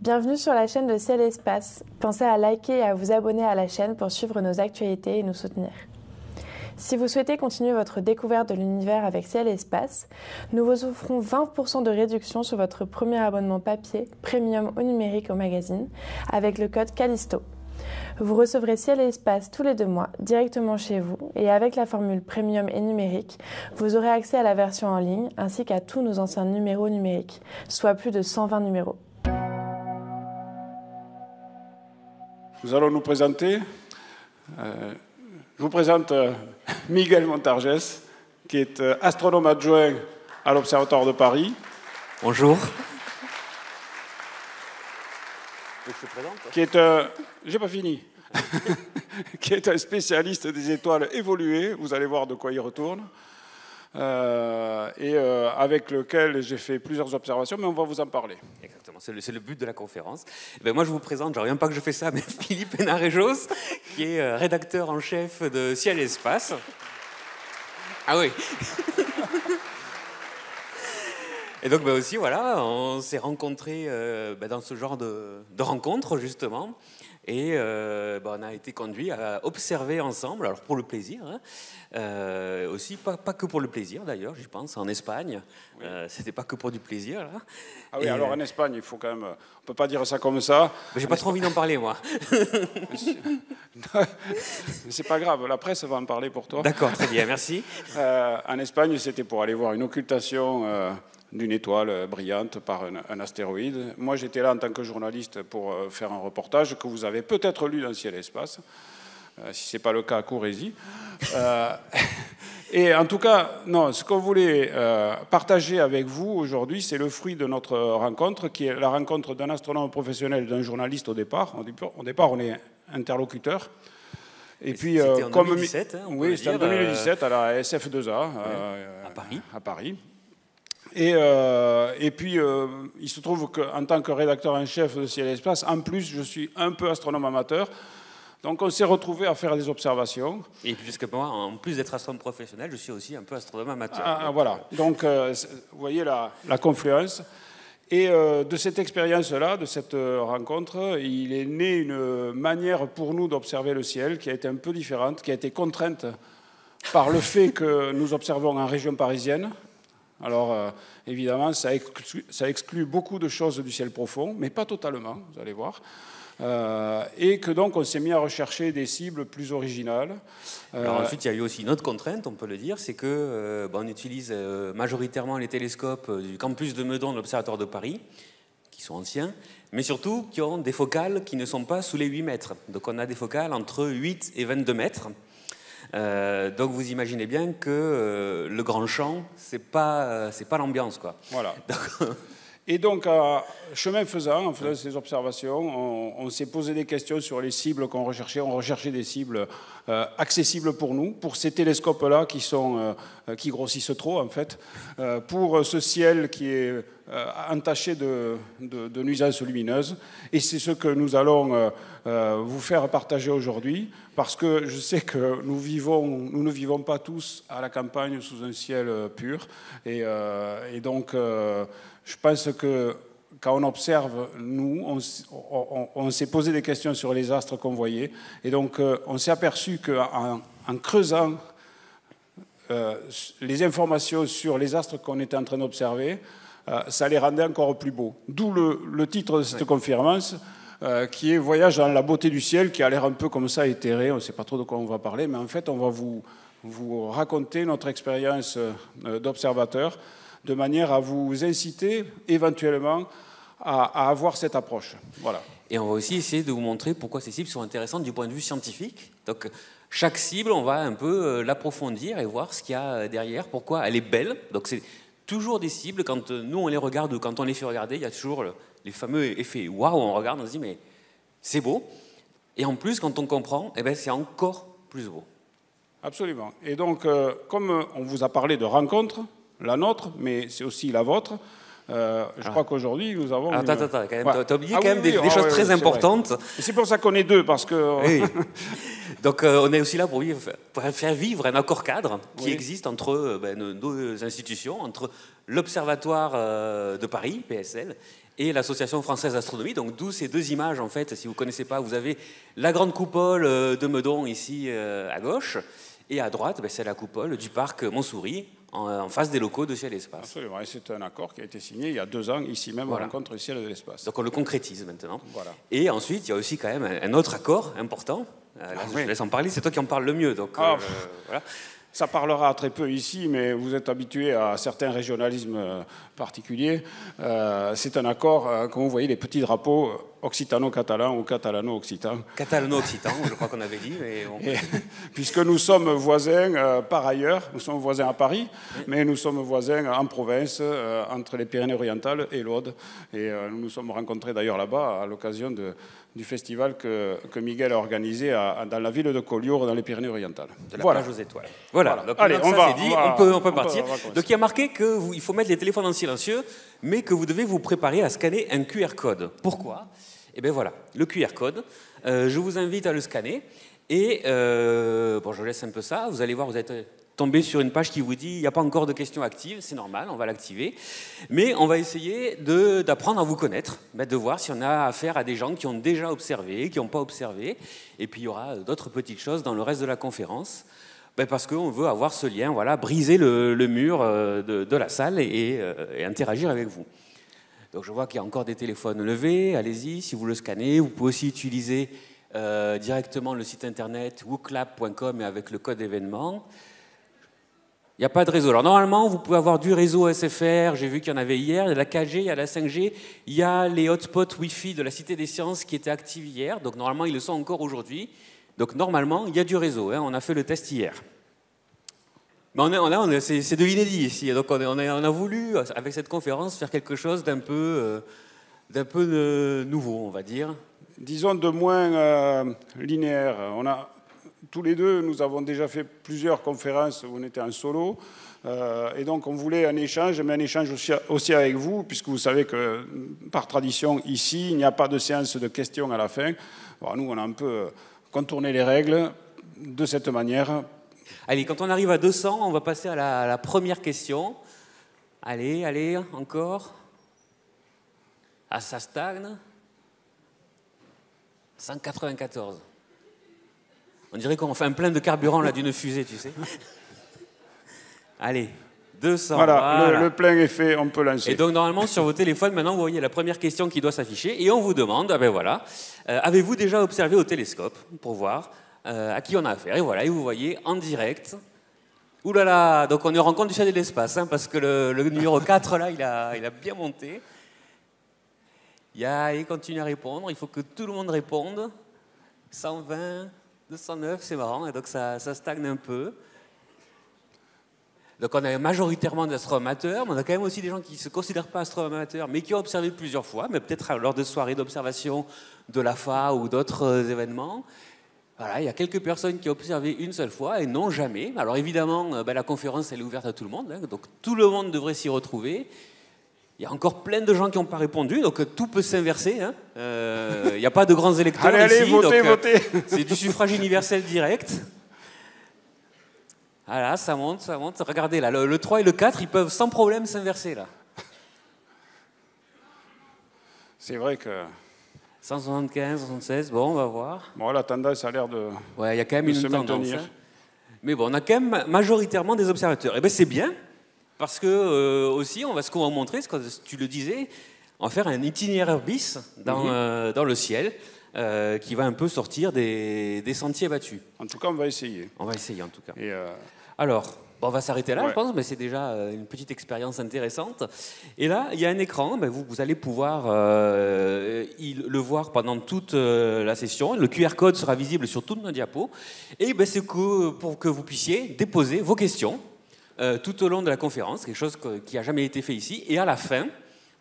Bienvenue sur la chaîne de Ciel et Espace. Pensez à liker et à vous abonner à la chaîne pour suivre nos actualités et nous soutenir. Si vous souhaitez continuer votre découverte de l'univers avec Ciel et Espace, nous vous offrons 20% de réduction sur votre premier abonnement papier, premium ou numérique au magazine, avec le code Callisto. Vous recevrez Ciel et Espace tous les 2 mois directement chez vous et avec la formule premium et numérique, vous aurez accès à la version en ligne ainsi qu'à tous nos anciens numéros numériques, soit plus de 120 numéros. Nous allons nous présenter. Je vous présente Miguel Montargès, qui est astronome adjoint à l'Observatoire de Paris. Bonjour. Je te présente. Qui est j'ai pas fini. Qui est un spécialiste des étoiles évoluées. Vous allez voir de quoi il retourne. Avec lequel j'ai fait plusieurs observations, mais on va vous en parler. Exactement, c'est le but de la conférence. Et bien moi, je vous présente, je ne reviens pas que je fais ça, mais Philippe Hénarejos, qui est rédacteur en chef de Ciel et Espace. Ah oui. Et donc ben aussi, voilà, on s'est rencontrés dans ce genre de rencontres, justement. Et on a été conduits à observer ensemble, alors pour le plaisir, hein, aussi, pas que pour le plaisir d'ailleurs, j'y pense, en Espagne, oui. C'était pas que pour du plaisir. Là. Ah oui, alors en Espagne, il faut quand même, on peut pas dire ça comme ça. J'ai pas trop envie d'en parler, moi. Mais c'est pas grave, la presse va en parler pour toi. D'accord, très bien, merci. En Espagne, c'était pour aller voir une occultation d'une étoile brillante par un astéroïde. Moi, j'étais là en tant que journaliste pour faire un reportage que vous avez peut-être lu dans Ciel et Espace. Si ce n'est pas le cas, courez-y. Et en tout cas, non, ce qu'on voulait partager avec vous aujourd'hui, c'est le fruit de notre rencontre, qui est la rencontre d'un astronome professionnel, d'un journaliste au départ. Au départ, on est interlocuteur. Et puis, c'était en 2017, hein, oui, c'était en 2017 à la SF2A à Paris. Et puis, il se trouve qu'en tant que rédacteur en chef de Ciel et Espace, en plus, je suis un peu astronome amateur. Donc, on s'est retrouvés à faire des observations. Et puis, puisque moi, en plus d'être astronome professionnel, je suis aussi un peu astronome amateur. Voilà. Donc, vous voyez la confluence. Et de cette expérience-là, de cette rencontre, il est né une manière pour nous d'observer le ciel qui a été un peu différente, qui a été contrainte par le fait que nous observons en région parisienne. Alors, évidemment, ça exclut beaucoup de choses du ciel profond, mais pas totalement, vous allez voir. Et que donc, on s'est mis à rechercher des cibles plus originales. Alors ensuite, il y a eu aussi une autre contrainte, on peut le dire, c'est que on utilise majoritairement les télescopes du campus de Meudon de l'Observatoire de Paris, qui sont anciens, mais surtout qui ont des focales qui ne sont pas sous les 8 mètres. Donc on a des focales entre 8 et 22 mètres. Donc vous imaginez bien que le grand champ, c'est pas l'ambiance, quoi. Voilà. Et donc, chemin faisant, en faisant ces observations, on s'est posé des questions sur les cibles qu'on recherchait. On recherchait des cibles accessibles pour nous, pour ces télescopes-là qui grossissent trop, en fait, pour ce ciel qui est entaché de nuisances lumineuses. Et c'est ce que nous allons vous faire partager aujourd'hui, parce que je sais que nous ne vivons pas tous à la campagne sous un ciel pur. Et donc, je pense que quand on observe, nous, on s'est posé des questions sur les astres qu'on voyait. Et donc, on s'est aperçu qu'en creusant les informations sur les astres qu'on était en train d'observer, ça les rendait encore plus beaux. D'où le titre de cette conférence, qui est « Voyage dans la beauté du ciel », qui a l'air un peu comme ça éthéré. On ne sait pas trop de quoi on va parler, mais en fait, on va vous raconter notre expérience d'observateur, de manière à vous inciter éventuellement à avoir cette approche. Voilà. Et on va aussi essayer de vous montrer pourquoi ces cibles sont intéressantes du point de vue scientifique. Donc, chaque cible, on va un peu l'approfondir et voir ce qu'il y a derrière, pourquoi elle est belle. Donc, c'est toujours des cibles, quand nous on les regarde ou quand on les fait regarder, il y a toujours les fameux effets waouh, on regarde, on se dit mais c'est beau. Et en plus, quand on comprend, eh ben, c'est encore plus beau. Absolument. Et donc, comme on vous a parlé de rencontres, la nôtre, mais c'est aussi la vôtre. Je crois qu'aujourd'hui, nous avons... Attends, quand même, ouais. T'as oublié quand même des choses très importantes. C'est pour ça qu'on est deux, parce que... Oui. Donc, on est aussi là pour faire vivre un accord cadre qui existe entre nos institutions, entre l'Observatoire de Paris, PSL, et l'Association française d'astronomie. Donc d'où ces deux images, en fait, si vous ne connaissez pas, vous avez la grande coupole de Meudon ici à gauche, et à droite, c'est la coupole du parc Montsouris, en face des locaux de Ciel et Espace. Absolument, et c'est un accord qui a été signé il y a 2 ans, ici même, voilà. au rencontre du Ciel et de l'Espace. Donc on le concrétise maintenant. Voilà. Et ensuite, il y a aussi quand même un autre accord important. Là, je te laisse en parler, c'est toi qui en parles le mieux. Donc, voilà. Ça parlera très peu ici, mais vous êtes habitués à certains régionalismes particuliers. C'est un accord, comme vous voyez, les petits drapeaux occitano-catalans ou catalano-occitans. Catalano-occitan, je crois qu'on avait dit. Mais bon. Puisque nous sommes voisins par ailleurs, nous sommes voisins à Paris, mais nous sommes voisins en province, entre les Pyrénées-Orientales et l'Aude. Et nous nous sommes rencontrés d'ailleurs là-bas à l'occasion du festival que Miguel a organisé dans la ville de Collioure, dans les Pyrénées-Orientales. De la plage aux étoiles. Voilà. Donc, allez, on peut partir. Donc il y a marqué qu'il faut mettre les téléphones en silencieux, mais que vous devez vous préparer à scanner un QR code. Pourquoi ? Eh bien voilà, le QR code, je vous invite à le scanner. Et bon, je laisse un peu ça. Vous allez voir, vous êtes tombé sur une page qui vous dit il n'y a pas encore de questions actives, c'est normal, on va l'activer. Mais on va essayer d'apprendre à vous connaître, de voir si on a affaire à des gens qui ont déjà observé, qui n'ont pas observé. Et puis il y aura d'autres petites choses dans le reste de la conférence, parce qu'on veut avoir ce lien, voilà, briser le mur de la salle et interagir avec vous. Donc je vois qu'il y a encore des téléphones levés, allez-y, si vous le scannez. Vous pouvez aussi utiliser directement le site internet wooclap.com et avec le code événement. Il n'y a pas de réseau. Alors normalement, vous pouvez avoir du réseau SFR, j'ai vu qu'il y en avait hier, il y a la 4G, il y a la 5G, il y a les hotspots Wi-Fi de la Cité des Sciences qui étaient actifs hier, donc normalement ils le sont encore aujourd'hui. Donc normalement, il y a du réseau, on a fait le test hier. Mais c'est de l'inédit ici, donc on a voulu, avec cette conférence, faire quelque chose d'un peu nouveau, on va dire. Disons de moins linéaire. Tous les deux, nous avons déjà fait plusieurs conférences où on était en solo. Et donc, on voulait un échange, mais un échange aussi avec vous, puisque vous savez que, par tradition, ici, il n'y a pas de séance de questions à la fin. Alors, nous, on a un peu contourné les règles de cette manière. Allez, quand on arrive à 200, on va passer à la première question. Allez, encore. Ah, ça stagne. 194. On dirait qu'on fait un plein de carburant là d'une fusée, tu sais. Allez, 200. Voilà. Le plein est fait, on peut lancer. Et donc normalement sur vos téléphones, maintenant vous voyez la première question qui doit s'afficher et on vous demande, avez-vous déjà observé au télescope pour voir à qui on a affaire? Et voilà, et vous voyez en direct. Ouh là là, donc on est en rencontre du ciel et de l'espace, parce que le numéro 4 là, il a bien monté. Il continue à répondre, il faut que tout le monde réponde. 120, 209, c'est marrant, et donc ça stagne un peu. Donc on a majoritairement des astronomes-amateurs, mais on a quand même aussi des gens qui ne se considèrent pas astronomes-amateurs, mais qui ont observé plusieurs fois, mais peut-être lors de soirées d'observation de l'AFA ou d'autres événements. Voilà, il y a quelques personnes qui ont observé une seule fois et non jamais. Alors évidemment, la conférence elle est ouverte à tout le monde, donc tout le monde devrait s'y retrouver. Il y a encore plein de gens qui n'ont pas répondu, donc tout peut s'inverser. Il n'y a pas de grands électeurs ici. Allez, votez. C'est du suffrage universel direct. Voilà, ça monte. Regardez, là, le 3 et le 4, ils peuvent sans problème s'inverser, là. C'est vrai que... 175, 176, bon, on va voir. Bon, la tendance a l'air de... Ouais, il y a quand même une tendance. Mais bon, on a quand même majoritairement des observateurs. Et bien, c'est bien. Parce que aussi, ce qu'on va vous montrer, tu le disais, on va faire un itinéraire bis dans le ciel qui va un peu sortir des sentiers battus. En tout cas, on va essayer. On va essayer, en tout cas. Et alors, on va s'arrêter là, je pense, mais c'est déjà une petite expérience intéressante. Et là, il y a un écran, vous allez pouvoir le voir pendant toute la session. Le QR code sera visible sur toutes nos diapos. Et c'est pour que vous puissiez déposer vos questions tout au long de la conférence, quelque chose qui n'a jamais été fait ici, et à la fin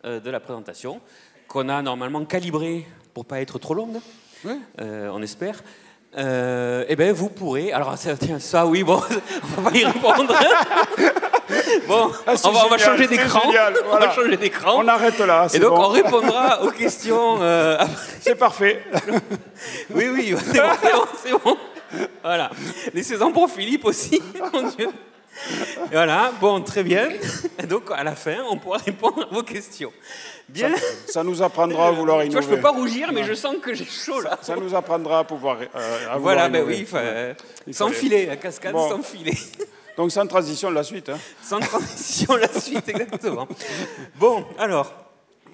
de la présentation, qu'on a normalement calibré pour ne pas être trop longue, on espère, vous pourrez... Alors, ça oui, bon, on va pas y répondre. Bon, on va changer d'écran. Voilà. On va changer d'écran. On arrête là. Et donc, on répondra aux questions après. C'est parfait. Oui, c'est bon. Voilà. Laissez-en pour Philippe aussi, mon Dieu. Voilà, bon, très bien. Et donc, à la fin, on pourra répondre à vos questions. Bien. Ça nous apprendra à vouloir innover. Tu vois, je ne peux pas rougir, mais je sens que j'ai chaud, là. Ça nous apprendra à pouvoir voilà, innover. Ben oui, sans filet, la cascade bon. Sans filet. Donc, sans transition, la suite. Hein. Sans transition, la suite, exactement. Bon, alors.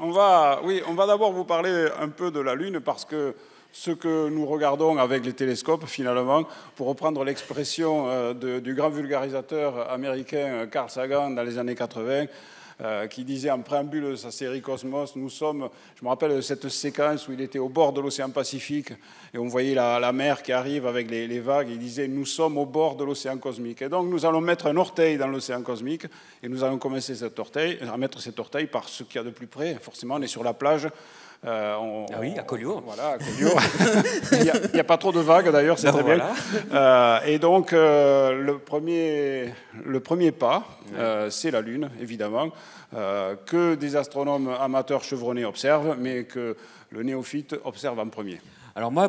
On va d'abord vous parler un peu de la Lune, parce que ce que nous regardons avec les télescopes, finalement, pour reprendre l'expression du grand vulgarisateur américain Carl Sagan dans les années 80, qui disait en préambule de sa série Cosmos, nous sommes, je me rappelle de cette séquence où il était au bord de l'océan Pacifique et on voyait la mer qui arrive avec les vagues, il disait nous sommes au bord de l'océan cosmique. Et donc nous allons mettre un orteil dans l'océan cosmique et nous allons commencer à mettre cet orteil par ce qu'il y a de plus près. Forcément, on est sur la plage. Oui, à Collioure. Voilà, à Collioure. Il n'y a pas trop de vagues d'ailleurs, c'est très voilà. Bien. Et donc, le premier pas, c'est la Lune, évidemment, que des astronomes amateurs chevronnés observent, mais que le néophyte observe en premier. Alors moi,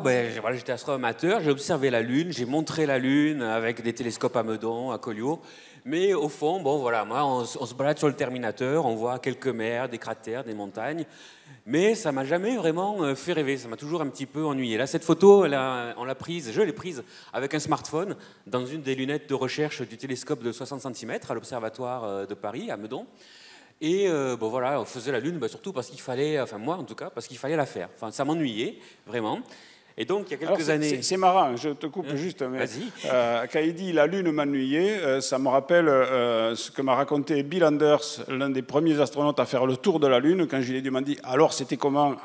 j'étais astronome amateur, j'ai observé la Lune, j'ai montré la Lune avec des télescopes à Meudon, à Collioure. Mais au fond, bon voilà, moi, on se balade sur le Terminateur, on voit quelques mers, des cratères, des montagnes. Mais ça m'a jamais vraiment fait rêver, ça m'a toujours un petit peu ennuyé. Là, cette photo, je l'ai prise avec un smartphone dans une des lunettes de recherche du télescope de 60 cm à l'Observatoire de Paris, à Meudon. Et bon voilà, on faisait la Lune surtout parce qu'il fallait, enfin moi en tout cas, parce qu'il fallait la faire. Enfin, ça m'ennuyait, vraiment. Et donc, il y a quelques années... C'est marrant, je te coupe juste, mais quand il dit « la Lune m'ennuyait », ça me rappelle ce que m'a raconté Bill Anders, l'un des premiers astronautes à faire le tour de la Lune, quand je lui ai demandé « alors c'était comment ?»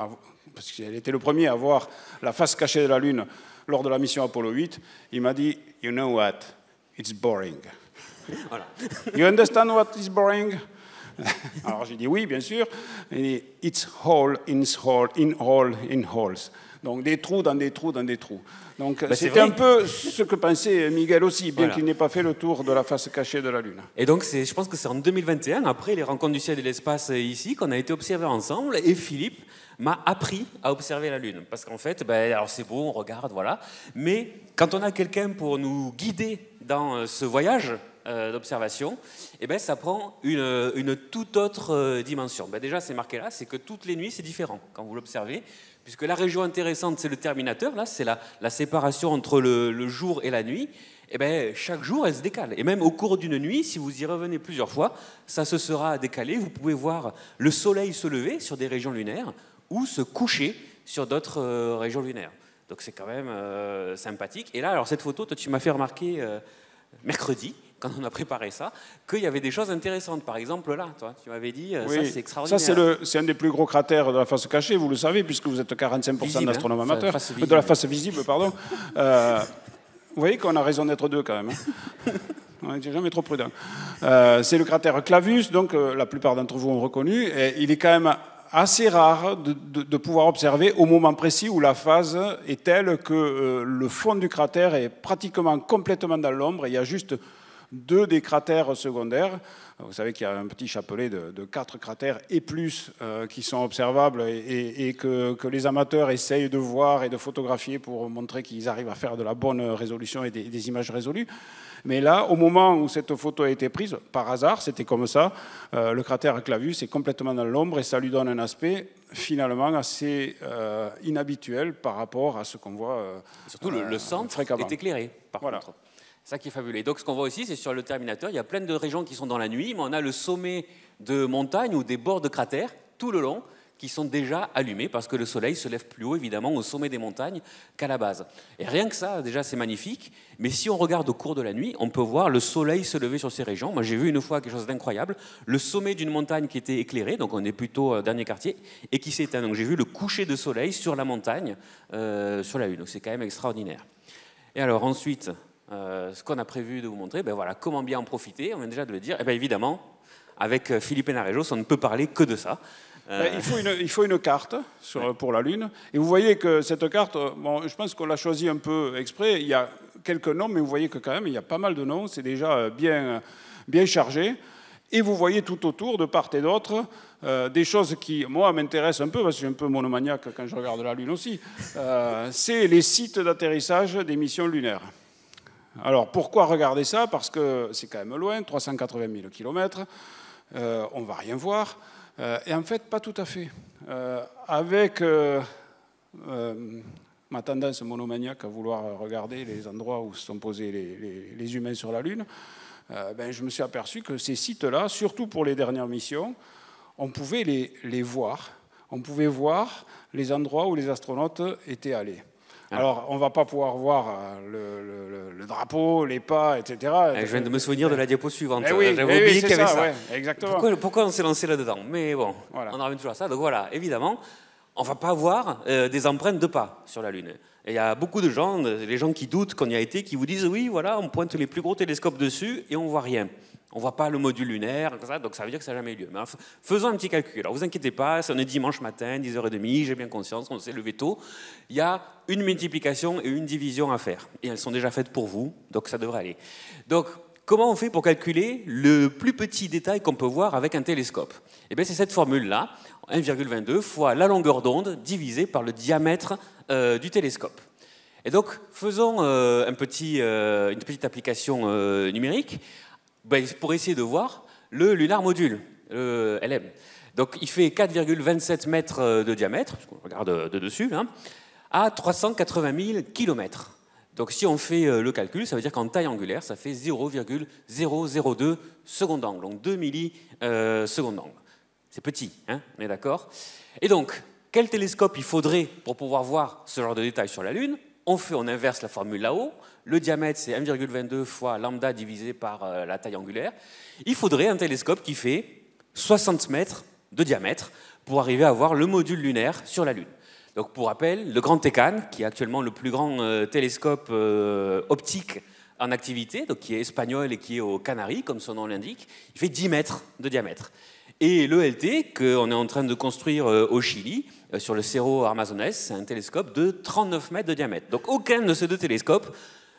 Parce qu'il était le premier à voir la face cachée de la Lune lors de la mission Apollo 8. Il m'a dit « You know what? It's boring. » Voilà. « You understand what is boring ?» Alors j'ai dit « oui, bien sûr. » Il dit « It's hole in hole in holes. » Donc des trous dans des trous dans des trous. Donc c'était un peu ce que pensait Miguel aussi, bien qu'il n'ait pas fait le tour de la face cachée de la Lune. Et donc je pense que c'est en 2021, après les rencontres du ciel et de l'espace ici, qu'on a été observés ensemble. Et Philippe m'a appris à observer la Lune. Parce qu'en fait, alors c'est beau, on regarde, voilà. Mais quand on a quelqu'un pour nous guider dans ce voyage d'observation, ça prend une toute autre dimension. Déjà, c'est marqué là, c'est que toutes les nuits, c'est différent quand vous l'observez. Puisque la région intéressante, c'est le Terminateur, là, c'est la séparation entre le jour et la nuit. Chaque jour, elle se décale. Et même au cours d'une nuit, si vous y revenez plusieurs fois, ça se sera décalé. Vous pouvez voir le soleil se lever sur des régions lunaires ou se coucher sur d'autres régions lunaires. Donc c'est quand même sympathique. Et là, alors cette photo, toi, tu m'as fait remarquer mercredi, quand on a préparé ça, qu'il y avait des choses intéressantes. Par exemple, là, toi, tu m'avais dit, oui, ça c'est extraordinaire. Ça, c'est un des plus gros cratères de la face cachée, vous le savez, puisque vous êtes 45% d'astronomes amateurs. De la face visible, pardon. Vous voyez qu'on a raison d'être deux, quand même. Hein. On n'est jamais trop prudent. C'est le cratère Clavius, donc la plupart d'entre vous ont reconnu. Et il est quand même assez rare de pouvoir observer au moment précis où la phase est telle que le fond du cratère est pratiquement complètement dans l'ombre. Il y a juste 2 des cratères secondaires. Vous savez qu'il y a un petit chapelet de 4 cratères et plus qui sont observables et que les amateurs essayent de voir et de photographier pour montrer qu'ils arrivent à faire de la bonne résolution et des images résolues. Mais là, au moment où cette photo a été prise, par hasard, c'était comme ça, le cratère Clavius est complètement dans l'ombre et ça lui donne un aspect finalement assez inhabituel par rapport à ce qu'on voit surtout le centre est éclairé, par contre. C'est ça qui est fabuleux. Et donc, ce qu'on voit aussi, c'est sur le Terminateur, il y a plein de régions qui sont dans la nuit, mais on a le sommet de montagnes ou des bords de cratères, tout le long, qui sont déjà allumés, parce que le soleil se lève plus haut, évidemment, au sommet des montagnes qu'à la base. Et rien que ça, déjà, c'est magnifique. Mais si on regarde au cours de la nuit, on peut voir le soleil se lever sur ces régions. Moi, j'ai vu une fois quelque chose d'incroyable. Le sommet d'une montagne qui était éclairé, donc on est plutôt dernier quartier, et qui s'éteint. Donc j'ai vu le coucher de soleil sur la montagne, sur la Lune. Donc c'est quand même extraordinaire. Et alors ensuite... ce qu'on a prévu de vous montrer, voilà, comment bien en profiter, on vient déjà de le dire. Évidemment, avec Philippe Hénarejos, on ne peut parler que de ça. Il faut une carte pour la Lune. Et vous voyez que cette carte, je pense qu'on l'a choisie un peu exprès. Il y a quelques noms, mais vous voyez que quand même, il y a pas mal de noms. C'est déjà bien chargé. Et vous voyez tout autour, de part et d'autre, des choses qui, moi, m'intéressent un peu, parce que je suis un peu monomaniaque quand je regarde la Lune aussi. C'est les sites d'atterrissage des missions lunaires. Alors, pourquoi regarder ça? Parce que c'est quand même loin, 380 000 km, on ne va rien voir. Et en fait, pas tout à fait. Avec ma tendance monomaniaque à vouloir regarder les endroits où se sont posés les humains sur la Lune, je me suis aperçu que ces sites-là, surtout pour les dernières missions, on pouvait les voir. On pouvait voir les endroits où les astronautes étaient allés. Alors, on ne va pas pouvoir voir le drapeau, les pas, etc. Je viens de me souvenir de la diapo suivante. Oui, j'avais oublié qu'il y avait ça. Ouais, exactement. Pourquoi on s'est lancé là-dedans? Mais bon, voilà. On en revient toujours à ça. Donc voilà, évidemment, on ne va pas voir des empreintes de pas sur la Lune. Et il y a beaucoup de gens, les gens qui doutent qu'on y a été, qui vous disent oui, voilà, on pointe les plus gros télescopes dessus et on ne voit rien. On ne voit pas le module lunaire, donc ça veut dire que ça n'a jamais eu lieu. Mais enfin, faisons un petit calcul. Alors, vous inquiétez pas, on est dimanche matin, 10h30, j'ai bien conscience, on s'est levé tôt. Il y a une multiplication et une division à faire. Et elles sont déjà faites pour vous, donc ça devrait aller. Donc, comment on fait pour calculer le plus petit détail qu'on peut voir avec un télescope? Eh bien, c'est cette formule-là, 1,22 fois la longueur d'onde divisée par le diamètre du télescope. Et donc, faisons une petite application numérique. Pour essayer de voir le Lunar Module, le LM. Donc il fait 4,27 mètres de diamètre, on regarde de dessus, hein, à 380 000 km. Donc si on fait le calcul, ça veut dire qu'en taille angulaire, ça fait 0,002 secondes d'angle, donc 2 millisecondes d'angle. C'est petit, hein, on est d'accord? Et donc, quel télescope il faudrait pour pouvoir voir ce genre de détails sur la Lune? On inverse la formule là-haut. Le diamètre, c'est 1,22 fois lambda divisé par la taille angulaire. Il faudrait un télescope qui fait 60 mètres de diamètre pour arriver à voir le module lunaire sur la Lune. Donc, pour rappel, le Grand Tecan, qui est actuellement le plus grand télescope optique en activité, donc qui est espagnol et qui est aux Canaries, comme son nom l'indique, il fait 10 mètres de diamètre. Et l'ELT, qu'on est en train de construire au Chili, sur le Cerro Armazones, c'est un télescope de 39 mètres de diamètre. Donc, aucun de ces deux télescopes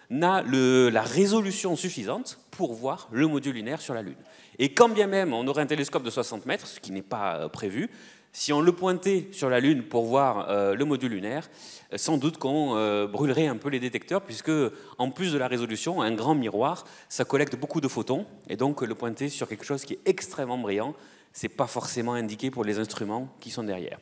n'a la résolution suffisante pour voir le module lunaire sur la Lune. Et quand bien même on aurait un télescope de 60 mètres, ce qui n'est pas prévu, si on le pointait sur la Lune pour voir le module lunaire, sans doute qu'on brûlerait un peu les détecteurs, puisque en plus de la résolution, un grand miroir, ça collecte beaucoup de photons, et donc le pointer sur quelque chose qui est extrêmement brillant, c'est pas forcément indiqué pour les instruments qui sont derrière.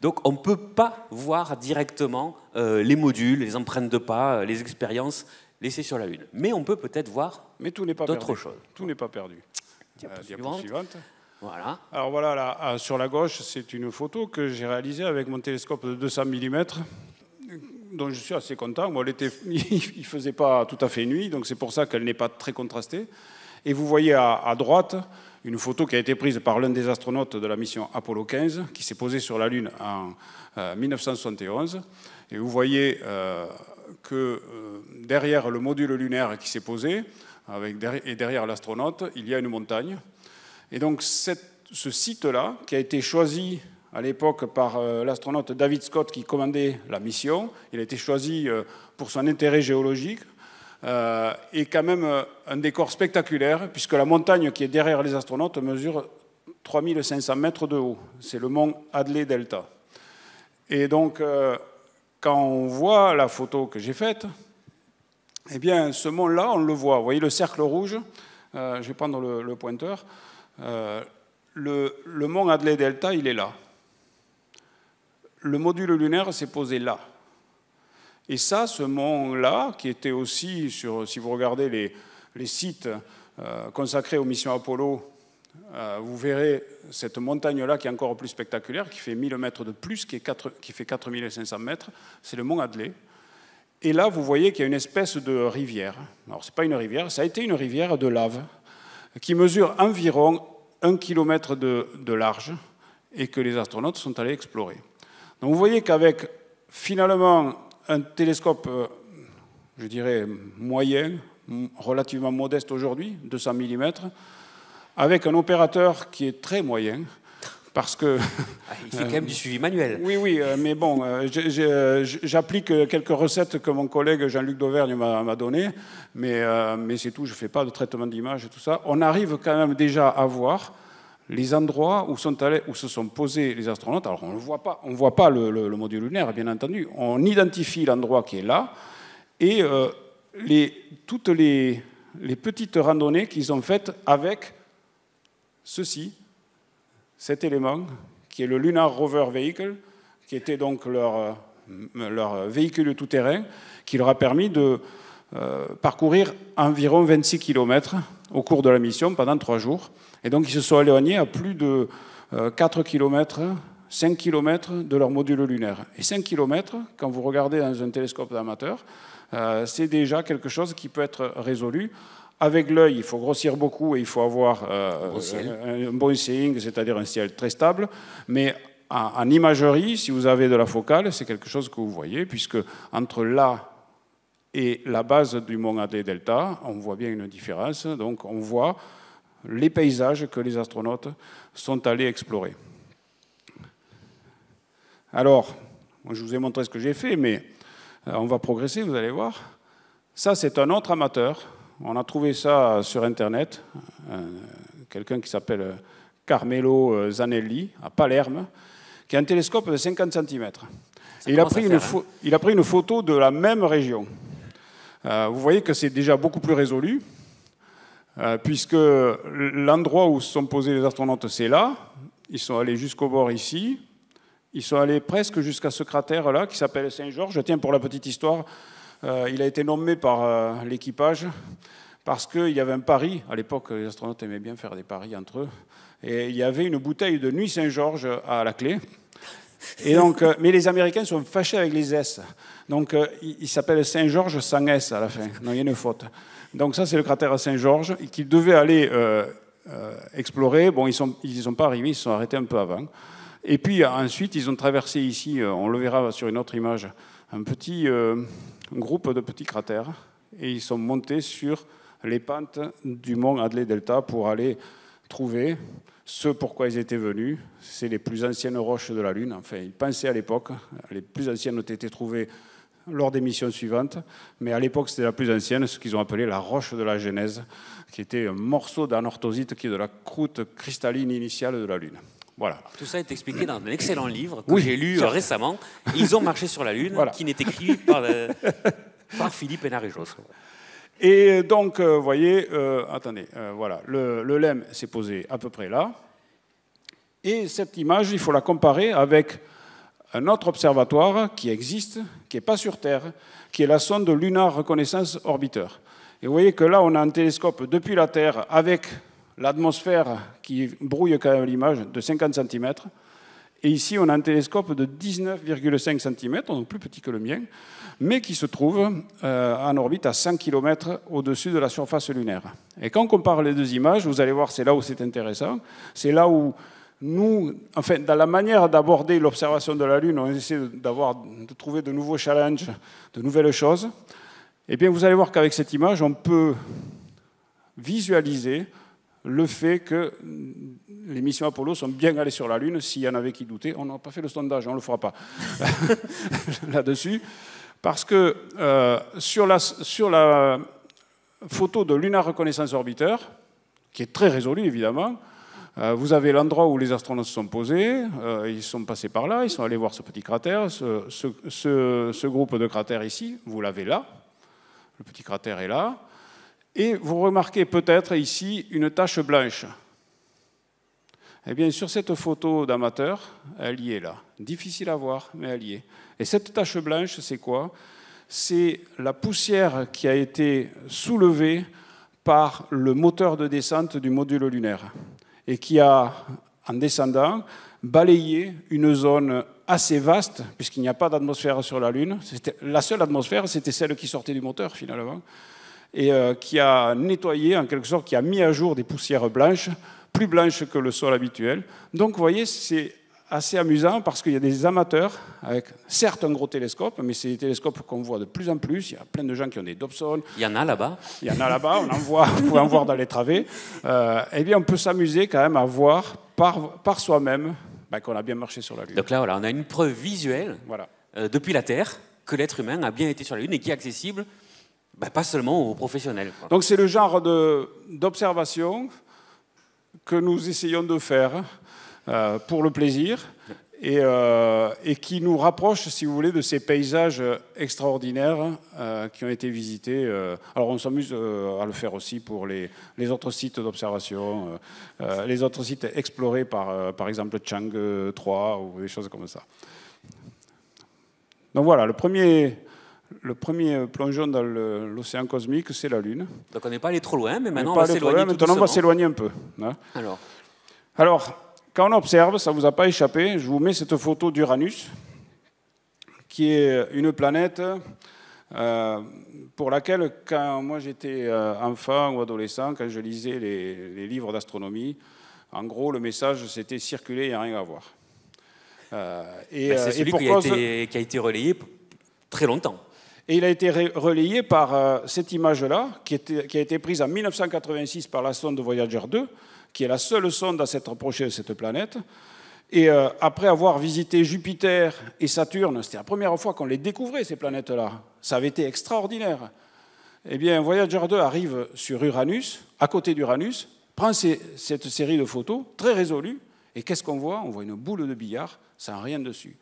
Donc on ne peut pas voir directement les modules, les empreintes de pas, les expériences laissées sur la Lune. Mais on peut peut-être voir d'autres choses. Tout n'est pas perdu. Diapo suivante. Voilà. Alors voilà, là, sur la gauche, c'est une photo que j'ai réalisée avec mon télescope de 200 mm, dont je suis assez content. Bon, il ne faisait pas tout à fait nuit, donc c'est pour ça qu'elle n'est pas très contrastée. Et vous voyez à droite une photo qui a été prise par l'un des astronautes de la mission Apollo 15, qui s'est posé sur la Lune en 1971. Et vous voyez que derrière le module lunaire qui s'est posé, et derrière l'astronaute, il y a une montagne. Et donc ce site-là, qui a été choisi à l'époque par l'astronaute David Scott qui commandait la mission, il a été choisi pour son intérêt géologique, est quand même un décor spectaculaire, puisque la montagne qui est derrière les astronautes mesure 3500 mètres de haut. C'est le mont Hadley Delta. Et donc, quand on voit la photo que j'ai faite, eh bien, ce mont-là, on le voit. Vous voyez le cercle rouge, je vais prendre le pointeur. Le mont Hadley Delta, il est là. Le module lunaire s'est posé là. Et ça, ce mont-là, qui était aussi, si vous regardez les sites consacrés aux missions Apollo, vous verrez cette montagne-là qui est encore plus spectaculaire, qui fait 1000 mètres de plus, qui fait 4500 mètres, c'est le mont Hadley. Et là, vous voyez qu'il y a une espèce de rivière. Alors, ce n'est pas une rivière, ça a été une rivière de lave, qui mesure environ 1 km de large, et que les astronautes sont allés explorer. Donc vous voyez qu'avec, finalement, un télescope, je dirais, moyen, relativement modeste aujourd'hui, 200 mm, avec un opérateur qui est très moyen, parce que... il fait quand même du suivi manuel. Oui, mais bon, j'applique quelques recettes que mon collègue Jean-Luc Dauvergne m'a données, mais c'est tout, je ne fais pas de traitement d'image et tout ça. On arrive quand même déjà à voir les endroits où se sont posés les astronautes. Alors, on ne voit pas le module lunaire, bien entendu. On identifie l'endroit qui est là, et toutes les petites randonnées qu'ils ont faites avec ceci, cet élément, qui est le Lunar Rover Vehicle, qui était donc leur véhicule tout-terrain, qui leur a permis de parcourir environ 26 km au cours de la mission pendant 3 jours. Et donc ils se sont éloignés à plus de 4 km, 5 km de leur module lunaire. Et 5 km, quand vous regardez dans un télescope d'amateur, c'est déjà quelque chose qui peut être résolu. Avec l'œil, il faut grossir beaucoup et il faut avoir un bon seeing, c'est-à-dire un ciel très stable. Mais en imagerie, si vous avez de la focale, c'est quelque chose que vous voyez, puisque entre là et la base du mont Adler Delta, on voit bien une différence. Donc on voit les paysages que les astronautes sont allés explorer. Alors, je vous ai montré ce que j'ai fait, mais on va progresser, vous allez voir. Ça, c'est un autre amateur. On a trouvé ça sur Internet. Quelqu'un qui s'appelle Carmelo Zanelli, à Palerme, qui a un télescope de 50 cm. Et il a pris une photo de la même région. Vous voyez que c'est déjà beaucoup plus résolu, puisque l'endroit où se sont posés les astronautes, c'est là. Ils sont allés jusqu'au bord ici. Ils sont allés presque jusqu'à ce cratère-là, qui s'appelle Saint-Georges. Tiens, pour la petite histoire, il a été nommé par l'équipage parce qu'il y avait un pari. À l'époque, les astronautes aimaient bien faire des paris entre eux. Et il y avait une bouteille de Nuit Saint-Georges à la clé. Et donc, mais les Américains sont fâchés avec les S. Donc, il s'appelle Saint-Georges sans S à la fin. Non, il y a une faute. Donc ça, c'est le cratère à Saint-Georges qu'ils devaient aller explorer. Bon, ils n'y sont pas arrivés, ils se sont arrêtés un peu avant. Et puis ensuite, ils ont traversé ici, on le verra sur une autre image, un petit groupe de petits cratères. Et ils sont montés sur les pentes du mont Adler Delta pour aller trouver ce pourquoi ils étaient venus. C'est les plus anciennes roches de la Lune. Enfin, ils pensaient à l'époque. Les plus anciennes ont été trouvées lors des missions suivantes. Mais à l'époque, c'était la plus ancienne, ce qu'ils ont appelé la roche de la Genèse, qui était un morceau d'anorthosite qui est de la croûte cristalline initiale de la Lune. Voilà. Tout ça est expliqué dans un excellent livre que j'ai lu récemment. Ils ont marché sur la Lune, qui n'est écrit par Philippe Hénarejos. Et donc, vous voyez, attendez, voilà, le LEM s'est posé à peu près là. Et cette image, il faut la comparer avec un autre observatoire qui existe, qui n'est pas sur Terre, qui est la sonde Lunar Reconnaissance Orbiter. Et vous voyez que là, on a un télescope depuis la Terre avec l'atmosphère qui brouille quand même l'image de 50 cm. Et ici, on a un télescope de 19,5 cm, donc plus petit que le mien, mais qui se trouve en orbite à 100 km au-dessus de la surface lunaire. Et quand on compare les deux images, vous allez voir, c'est là où c'est intéressant. C'est là où nous, enfin, dans la manière d'aborder l'observation de la Lune, on essaie de trouver de nouveaux challenges, de nouvelles choses. Eh bien, vous allez voir qu'avec cette image, on peut visualiser le fait que les missions Apollo sont bien allées sur la Lune. S'il y en avait qui doutaient, on n'a pas fait le sondage, on ne le fera pas là-dessus. Parce que sur la photo de Lunar Reconnaissance Orbiter, qui est très résolue évidemment, vous avez l'endroit où les astronautes se sont posés, ils sont passés par là, ils sont allés voir ce petit cratère, ce groupe de cratères ici, vous l'avez là, le petit cratère est là. Et vous remarquez peut-être ici une tache blanche. Eh bien, sur cette photo d'amateur, elle y est là. Difficile à voir, mais elle y est. Et cette tache blanche, c'est quoi? C'est la poussière qui a été soulevée par le moteur de descente du module lunaire et qui a, en descendant, balayé une zone assez vaste, puisqu'il n'y a pas d'atmosphère sur la Lune. La seule atmosphère, c'était celle qui sortait du moteur, finalement, et qui a nettoyé, en quelque sorte, qui a mis à jour des poussières blanches, plus blanches que le sol habituel. Donc, vous voyez, c'est assez amusant parce qu'il y a des amateurs, avec certes un gros télescope, mais c'est des télescopes qu'on voit de plus en plus. Il y a plein de gens qui ont des Dobson. Il y en a là-bas. Il y en a là-bas, on en voit, vous pouvez en voir dans les travées. Eh bien, on peut s'amuser quand même à voir par soi-même qu'on a bien marché sur la Lune. Donc là, voilà, on a une preuve visuelle, depuis la Terre, que l'être humain a bien été sur la Lune et qui est accessible pas seulement aux professionnels. Donc c'est le genre d'observation que nous essayons de faire pour le plaisir et qui nous rapproche, si vous voulez, de ces paysages extraordinaires qui ont été visités. Alors on s'amuse à le faire aussi pour les autres sites d'observation, les autres sites explorés par exemple Chang 3 ou des choses comme ça. Donc voilà, le premier plongeon dans l'océan cosmique, c'est la Lune. Donc on n'est pas allé trop loin, mais maintenant on va s'éloigner tout Maintenant on va doucement. s'éloigner un peu. Hein. Alors, quand on observe, ça ne vous a pas échappé, je vous mets cette photo d'Uranus, qui est une planète pour laquelle, quand moi j'étais enfant ou adolescent, quand je lisais les livres d'astronomie, en gros, le message, c'était circuler, il n'y a rien à voir. C'est celui qui a été relayé très longtemps. Et il a été relayé par cette image-là, qui a été prise en 1986 par la sonde Voyager 2, qui est la seule sonde à s'être approchée de cette planète. Et après avoir visité Jupiter et Saturne, c'était la première fois qu'on les découvrait, ces planètes-là. Ça avait été extraordinaire. Eh bien, Voyager 2 arrive sur Uranus, à côté d'Uranus, prend cette série de photos, très résolues, et qu'est-ce qu'on voit? On voit une boule de billard, sans rien dessus.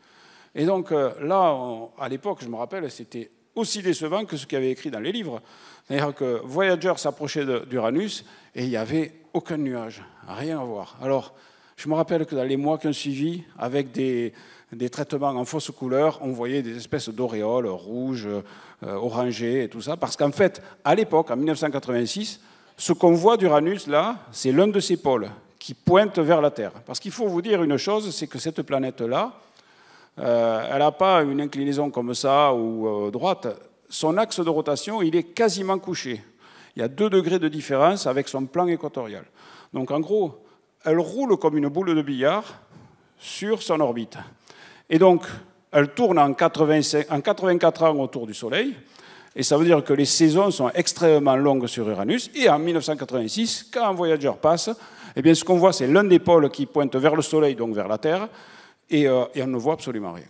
Et donc là, à l'époque, je me rappelle, c'était aussi décevant que ce qu'il y avait écrit dans les livres. C'est-à-dire que Voyager s'approchait d'Uranus et il n'y avait aucun nuage, rien à voir. Alors, je me rappelle que dans les mois qui ont suivi, avec des traitements en fausse couleur, on voyait des espèces d'auréoles rouges, orangées et tout ça. Parce qu'en fait, à l'époque, en 1986, ce qu'on voit d'Uranus, là, c'est l'un de ses pôles qui pointe vers la Terre. Parce qu'il faut vous dire une chose, c'est que cette planète-là, elle n'a pas une inclinaison comme ça ou droite. Son axe de rotation, il est quasiment couché. Il y a 2 degrés de différence avec son plan équatorial. Donc en gros, elle roule comme une boule de billard sur son orbite. Et donc, elle tourne en 84 ans autour du Soleil. Et ça veut dire que les saisons sont extrêmement longues sur Uranus. Et en 1986, quand un Voyager passe, eh bien, ce qu'on voit, c'est l'un des pôles qui pointe vers le Soleil, donc vers la Terre, et on ne voit absolument rien.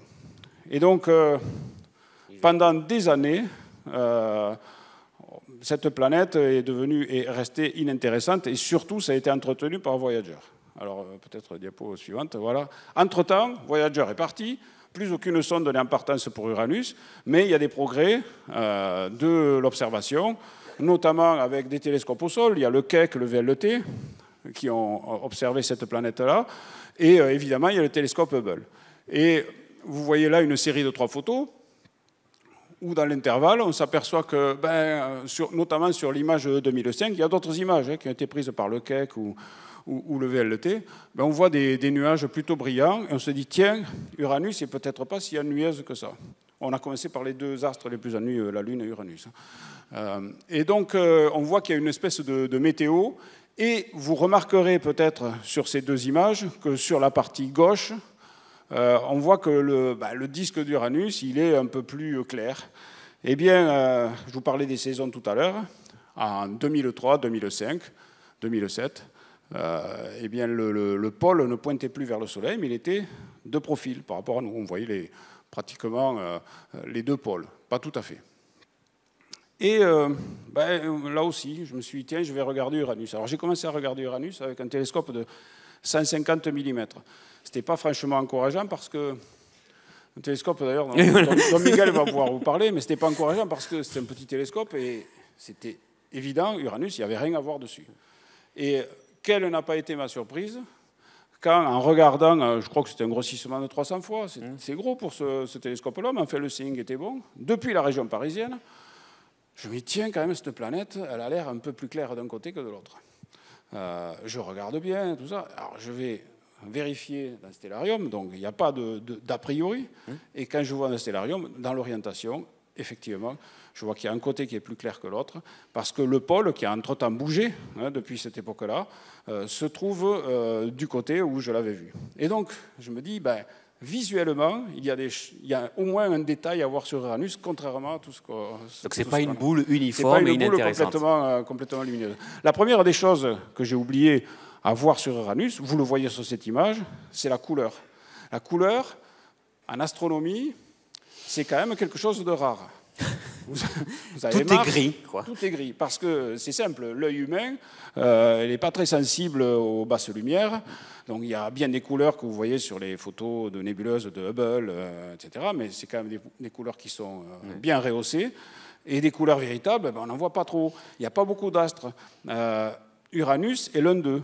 Et donc, pendant des années, cette planète est restée inintéressante, et surtout, ça a été entretenu par Voyager. Alors, peut-être diapo suivante, voilà. Entre-temps, Voyager est parti, plus aucune sonde n'est en partance pour Uranus, mais il y a des progrès de l'observation, notamment avec des télescopes au sol. Il y a le Keck, le VLT, qui ont observé cette planète-là, et évidemment, il y a le télescope Hubble. Et vous voyez là une série de 3 photos, où dans l'intervalle, on s'aperçoit que, notamment sur l'image 2005, il y a d'autres images qui ont été prises par le Keck ou le VLT, on voit des nuages plutôt brillants, et on se dit, tiens, Uranus n'est peut-être pas si ennuyeuse que ça. On a commencé par les 2 astres les plus ennuyeux, la Lune et Uranus. Et donc, on voit qu'il y a une espèce de météo, et vous remarquerez peut-être sur ces 2 images que sur la partie gauche, on voit que le disque d'Uranus, il est un peu plus clair. Eh bien, je vous parlais des saisons tout à l'heure, en 2003, 2005, 2007, eh bien, le pôle ne pointait plus vers le Soleil, mais il était de profil par rapport à nous. On voyait pratiquement les 2 pôles, pas tout à fait. Et là aussi, je me suis dit, tiens, je vais regarder Uranus. Alors j'ai commencé à regarder Uranus avec un télescope de 150 mm. Ce n'était pas franchement encourageant parce que... Un télescope, d'ailleurs, dont Miguel va pouvoir vous parler, mais ce n'était pas encourageant parce que c'était un petit télescope et c'était évident, Uranus, il n'y avait rien à voir dessus. Et quelle n'a pas été ma surprise quand, en regardant, je crois que c'était un grossissement de 300 fois, c'est gros pour ce télescope-là, mais en fait, le signe était bon, depuis la région parisienne, je me dis, tiens, quand même, cette planète, elle a l'air un peu plus claire d'un côté que de l'autre. Je regarde bien, tout ça. Alors, je vais vérifier dans le stellarium, donc il n'y a pas d'a priori. Et quand je vois dans le stellarium, dans l'orientation, effectivement, je vois qu'il y a un côté qui est plus clair que l'autre, parce que le pôle, qui a entre-temps bougé depuis cette époque-là, se trouve du côté où je l'avais vu. Et donc, je me dis, visuellement, il y a au moins un détail à voir sur Uranus, contrairement à tout ce que... Donc ce n'est pas une boule uniforme et inintéressante. Complètement lumineuse. La première des choses que j'ai oublié à voir sur Uranus, vous le voyez sur cette image, c'est la couleur. La couleur, en astronomie, c'est quand même quelque chose de rare. vous avez Tout Mars, est gris, quoi. Tout est gris, parce que c'est simple, l'œil humain, il n'est pas très sensible aux basses lumières, donc il y a bien des couleurs que vous voyez sur les photos de nébuleuses de Hubble, etc., mais c'est quand même des couleurs qui sont bien rehaussées, et des couleurs véritables, on n'en voit pas trop. Il n'y a pas beaucoup d'astres. Uranus est l'un d'eux.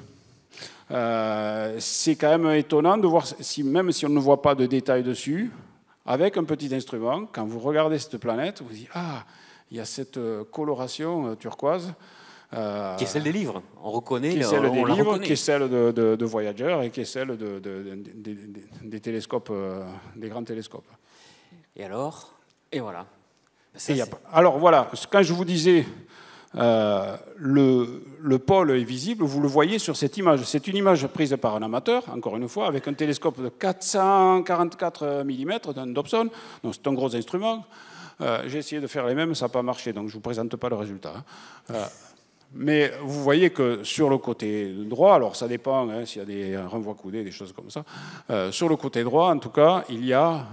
C'est quand même étonnant de voir, même si on ne voit pas de détails dessus, avec un petit instrument, quand vous regardez cette planète, vous dites « Ah, il y a cette coloration turquoise. » Qui est celle des livres. On reconnaît, qui est celle des on la livres, reconnaît. qui est celle de Voyager et qui est celle des télescopes, des grands télescopes. Et alors? Et voilà. Alors voilà, quand je vous disais le pôle est visible, vous le voyez sur cette image. C'est une image prise par un amateur, encore une fois, avec un télescope de 444 mm d'un Dobson. Donc c'est un gros instrument. J'ai essayé de faire les mêmes, ça n'a pas marché, donc je ne vous présente pas le résultat. Mais vous voyez que sur le côté droit, alors ça dépend s'il y a des renvois coudés, des choses comme ça, sur le côté droit, en tout cas, il y a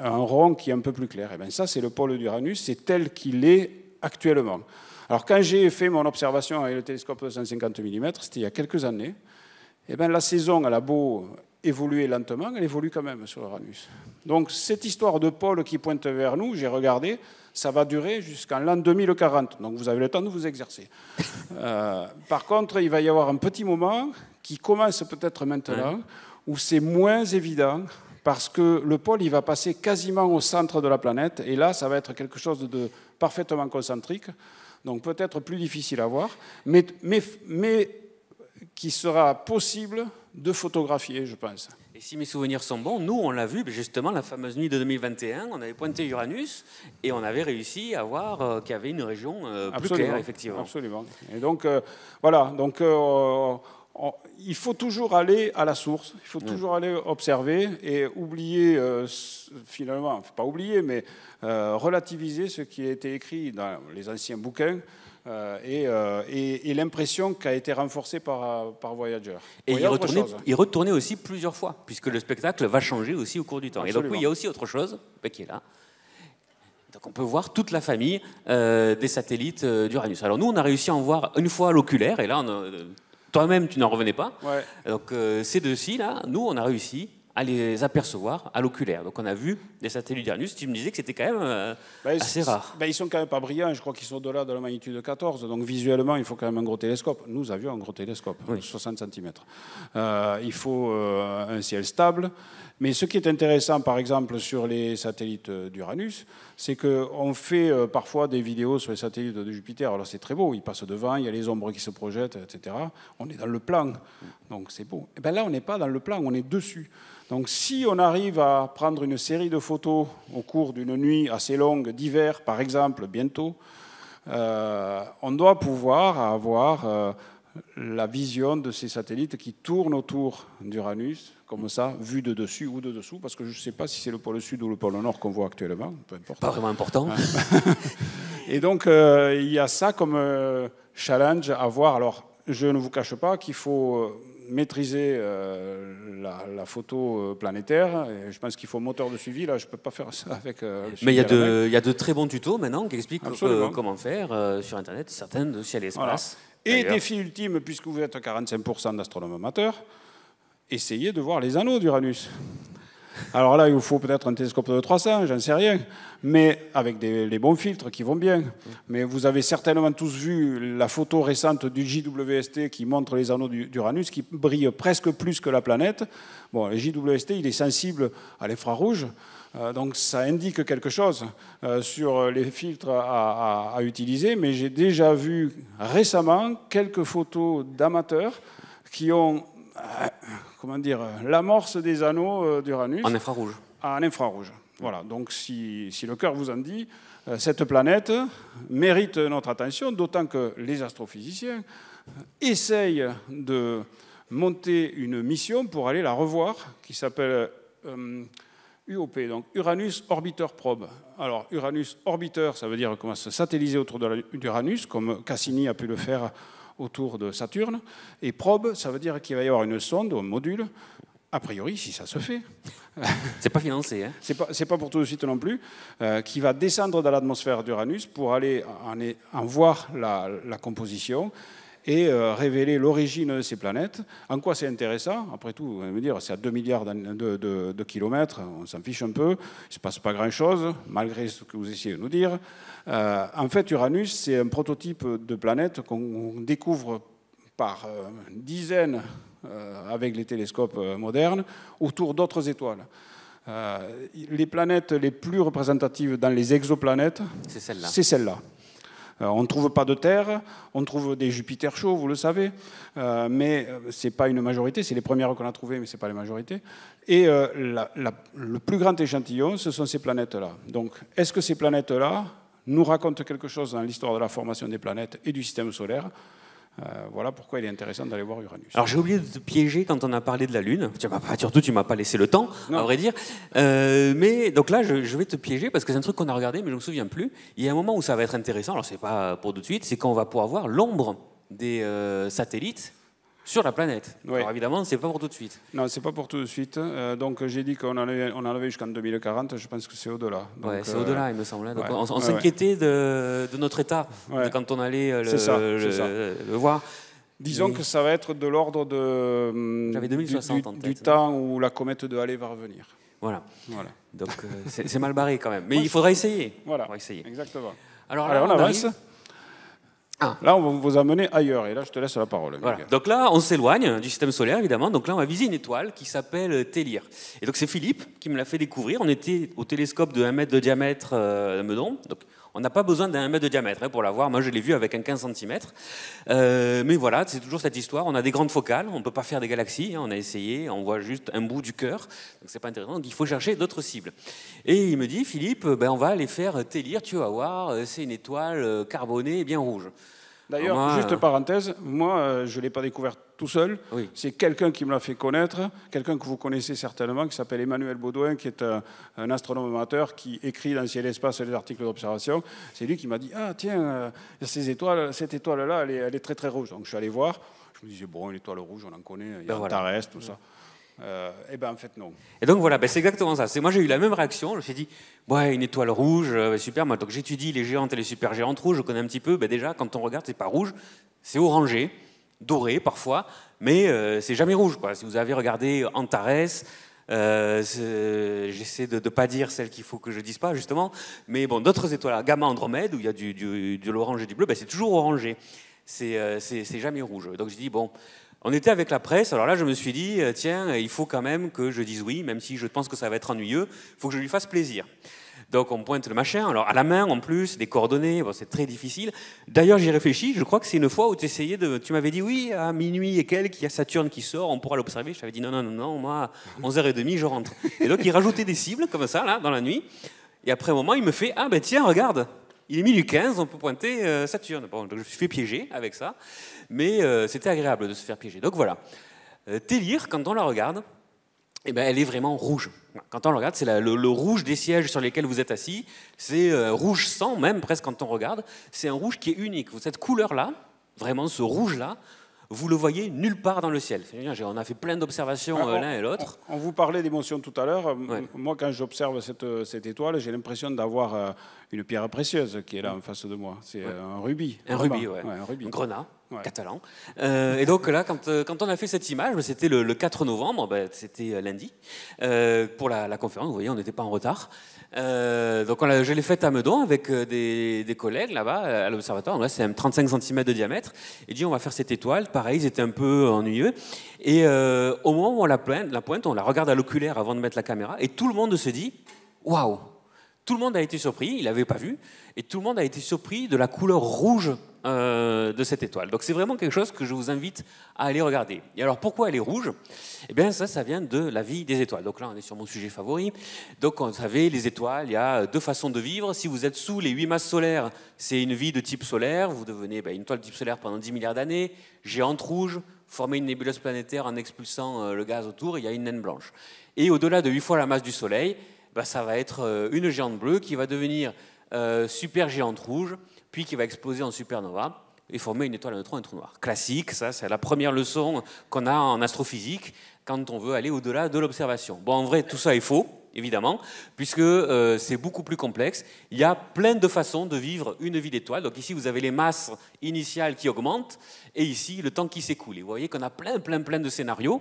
un rond qui est un peu plus clair. Et bien ça, c'est le pôle d'Uranus, c'est tel qu'il est actuellement. Alors quand j'ai fait mon observation avec le télescope de 150 mm, c'était il y a quelques années, et bien la saison, elle a beau évoluer lentement, elle évolue quand même sur Uranus. Donc cette histoire de pôle qui pointe vers nous, j'ai regardé, ça va durer jusqu'en l'an 2040. Donc vous avez le temps de vous exercer. Par contre, il va y avoir un petit moment qui commence peut-être maintenant, où c'est moins évident, parce que le pôle, il va passer quasiment au centre de la planète, et là, ça va être quelque chose de parfaitement concentrique, donc peut-être plus difficile à voir, mais qui sera possible de photographier, je pense. Et si mes souvenirs sont bons, nous, on l'a vu, justement, la fameuse nuit de 2021, on avait pointé Uranus, et on avait réussi à voir qu'il y avait une région plus claire, effectivement. Absolument. Et donc, voilà, donc... il faut toujours aller à la source, il faut toujours aller observer et oublier, finalement, pas oublier, mais relativiser ce qui a été écrit dans les anciens bouquins et l'impression qui a été renforcée par Voyager. Et y retourner aussi plusieurs fois, puisque le spectacle va changer aussi au cours du temps. Absolument. Et donc oui, il y a aussi autre chose qui est là. Donc on peut voir toute la famille des satellites d'Uranus. Alors nous, on a réussi à en voir une fois à l'oculaire, et là, toi-même, tu n'en revenais pas. Ouais. Donc ces deux-ci, là, nous, on a réussi à les apercevoir à l'oculaire. Donc on a vu des satellites d'Uranus. Tu me disais que c'était quand même assez rare. Ils sont quand même pas brillants. Je crois qu'ils sont au-delà de la magnitude 14. Donc visuellement, il faut quand même un gros télescope. Nous avions un gros télescope, 60 cm. Il faut un ciel stable. Mais ce qui est intéressant, par exemple, sur les satellites d'Uranus, c'est qu'on fait parfois des vidéos sur les satellites de Jupiter. Alors c'est très beau, ils passent devant, il y a les ombres qui se projettent, etc. On est dans le plan, donc c'est beau. Et bien là, on n'est pas dans le plan, on est dessus. Donc si on arrive à prendre une série de photos au cours d'une nuit assez longue d'hiver, par exemple, bientôt, on doit pouvoir avoir la vision de ces satellites qui tournent autour d'Uranus, comme ça, vu de dessus ou de dessous, parce que je ne sais pas si c'est le pôle sud ou le pôle nord qu'on voit actuellement, peu importe. Pas vraiment important. Et donc, il y a ça comme challenge à voir. Alors, je ne vous cache pas qu'il faut maîtriser la photo planétaire. Et je pense qu'il faut un moteur de suivi. Là, je ne peux pas faire ça avec le suivi. Mais il y a de très bons tutos maintenant qui expliquent comment faire sur Internet, certaines de ciel et espace. Voilà. Et défi ultime, puisque vous êtes 45% d'astronomes amateurs, essayez de voir les anneaux d'Uranus. Alors là, il vous faut peut-être un télescope de 300, j'en sais rien, mais avec les bons filtres qui vont bien. Mais vous avez certainement tous vu la photo récente du JWST qui montre les anneaux d'Uranus qui brillent presque plus que la planète. Bon, le JWST, il est sensible à l'infrarouge. Donc ça indique quelque chose sur les filtres à utiliser, mais j'ai déjà vu récemment quelques photos d'amateurs qui ont l'amorce des anneaux d'Uranus. En infrarouge. En infrarouge. Voilà, donc si le cœur vous en dit, cette planète mérite notre attention, d'autant que les astrophysiciens essayent de monter une mission pour aller la revoir, qui s'appelle... UOP, donc Uranus Orbiter Probe. Alors, Uranus Orbiter, ça veut dire qu'on va se satelliser autour d'Uranus, comme Cassini a pu le faire autour de Saturne. Et Probe, ça veut dire qu'il va y avoir une sonde, un module, a priori, si ça se fait, c'est pas financé, hein. C'est pas pour tout de suite non plus, qui va descendre dans l'atmosphère d'Uranus pour aller en voir la composition et révéler l'origine de ces planètes. En quoi c'est intéressant? Après tout, vous allez me dire, c'est à 2 milliards de kilomètres, on s'en fiche un peu, il ne se passe pas grand-chose, malgré ce que vous essayez de nous dire. En fait, Uranus, c'est un prototype de planète qu'on découvre par dizaines avec les télescopes modernes autour d'autres étoiles. Les planètes les plus représentatives dans les exoplanètes, c'est celle-là. On ne trouve pas de Terre, on trouve des Jupiters chauds, vous le savez, mais ce n'est pas une majorité, c'est les premières qu'on a trouvées, mais ce n'est pas les majorités. Et le plus grand échantillon, ce sont ces planètes-là. Donc, est-ce que ces planètes-là nous racontent quelque chose dans l'histoire de la formation des planètes et du système solaire? Voilà pourquoi il est intéressant d'aller voir Uranus. Alors j'ai oublié de te piéger quand on a parlé de la Lune. Surtout, tu ne m'as pas laissé le temps, à vrai dire. Mais donc là, je vais te piéger parce que c'est un truc qu'on a regardé, mais je ne me souviens plus. Il y a un moment où ça va être intéressant, alors ce n'est pas pour tout de suite, c'est quand on va pouvoir voir l'ombre des satellites sur la planète. Oui. Alors évidemment, ce n'est pas pour tout de suite. Non, ce n'est pas pour tout de suite. Donc j'ai dit qu'on en avait jusqu'en 2040, je pense que c'est au-delà. Oui, c'est au-delà, il me semble. Donc, on s'inquiétait de notre état quand on allait le voir. Disons que ça va être de l'ordre J'avais 2060 en tête, du temps où la comète de Halley va revenir. Voilà. Donc c'est mal barré quand même. Mais il faudra essayer. Voilà, il faudra essayer. Exactement. Alors là, on avance. Là, on va vous amener ailleurs, et là, je te laisse la parole. Voilà. Donc là, on s'éloigne du système solaire, évidemment. Donc là, on va viser une étoile qui s'appelle Télir. Et donc, c'est Philippe qui me l'a fait découvrir. On était au télescope de 1 mètre de diamètre à Meudon. Donc, on n'a pas besoin d'un 1 mètre de diamètre pour la voir. Moi, je l'ai vu avec un 15 cm. Mais voilà, c'est toujours cette histoire. On a des grandes focales. On ne peut pas faire des galaxies. On a essayé. On voit juste un bout du cœur. Donc, c'est pas intéressant. Donc, il faut chercher d'autres cibles. Et il me dit, Philippe, on va aller faire Télir. Tu vas voir, c'est une étoile carbonée bien rouge. D'ailleurs, juste parenthèse, moi, je ne l'ai pas découvert tout seul. Oui. C'est quelqu'un qui me l'a fait connaître, quelqu'un que vous connaissez certainement, qui s'appelle Emmanuel Baudouin, qui est un astronome amateur qui écrit dans Ciel et Espace des articles d'observation. C'est lui qui m'a dit « Ah, tiens, cette étoile-là, elle est très, très rouge. » Donc, je suis allé voir. Je me disais « Bon, l'étoile rouge, on en connaît. Il y a Antares, tout ça. » Eh bien, en fait, non. Et donc, voilà, c'est exactement ça. Moi, j'ai eu la même réaction. Je me suis dit, ouais, une étoile rouge, super. Moi, donc, j'étudie les géantes et les supergéantes rouges. Je connais un petit peu. Déjà, quand on regarde, c'est pas rouge, c'est orangé, doré parfois, mais c'est jamais rouge, quoi. Si vous avez regardé Antares, j'essaie de ne pas dire celle qu'il faut que je dise pas, justement, mais bon, d'autres étoiles, Gamma Andromède, où il y a de l'orange et du bleu, c'est toujours orangé. C'est jamais rouge. Donc, je dis, bon. On était avec la presse, alors là je me suis dit, tiens, il faut quand même que je dise oui, même si je pense que ça va être ennuyeux, il faut que je lui fasse plaisir. Donc on pointe le machin, alors à la main en plus, des coordonnées, c'est très difficile. D'ailleurs j'y réfléchis, je crois que c'est une fois où tu m'avais dit oui, à minuit et quelques, il y a Saturne qui sort, on pourra l'observer. Je t'avais dit non, moi à 11h30 je rentre. Et donc il rajoutait des cibles comme ça, là, dans la nuit, et après un moment il me fait, ah ben tiens, regarde, il est minuit 15, on peut pointer Saturne. Bon, donc je me suis fait piéger avec ça, mais c'était agréable de se faire piéger. Donc voilà. Télir, quand on la regarde, elle est vraiment rouge. Quand on la regarde, c'est le rouge des sièges sur lesquels vous êtes assis. C'est rouge sang, même presque quand on regarde. C'est un rouge qui est unique. Cette couleur-là, vraiment ce rouge-là, vous le voyez nulle part dans le ciel. On a fait plein d'observations l'un et l'autre. On vous parlait d'émotion tout à l'heure. Ouais. Moi, quand j'observe cette étoile, j'ai l'impression d'avoir une pierre précieuse qui est là en face de moi. C'est un rubis. Un rubis. Un grenat. Catalan. Et donc là, quand on a fait cette image, c'était le 4 novembre, c'était lundi, pour la conférence, vous voyez, on n'était pas en retard. Donc je l'ai faite à Meudon avec des collègues là-bas à l'observatoire. Là, c'est un 35 cm de diamètre. Et dit, on va faire cette étoile. Pareil, c'était un peu ennuyeux. Et au moment où on la pointe, on la regarde à l'oculaire avant de mettre la caméra, et tout le monde se dit, waouh! Tout le monde a été surpris, il l'avait pas vu, et tout le monde a été surpris de la couleur rouge de cette étoile. Donc c'est vraiment quelque chose que je vous invite à aller regarder. Et alors pourquoi elle est rouge? Eh bien ça vient de la vie des étoiles. Donc là on est sur mon sujet favori. Donc vous savez, les étoiles, il y a deux façons de vivre. Si vous êtes sous les 8 masses solaires, c'est une vie de type solaire. Vous devenez une étoile de type solaire pendant 10 milliards d'années, géante rouge, former une nébuleuse planétaire en expulsant le gaz autour, il y a une naine blanche. Et au-delà de 8 fois la masse du Soleil, ça va être une géante bleue qui va devenir super géante rouge, puis qui va exploser en supernova et former une étoile à neutrons et un trou noir. Classique, ça c'est la première leçon qu'on a en astrophysique. quand on veut aller au-delà de l'observation. Bon, en vrai, tout ça est faux, évidemment, puisque c'est beaucoup plus complexe. Il y a plein de façons de vivre une vie d'étoile. Donc ici, vous avez les masses initiales qui augmentent, et ici, le temps qui s'écoule. Et vous voyez qu'on a plein de scénarios.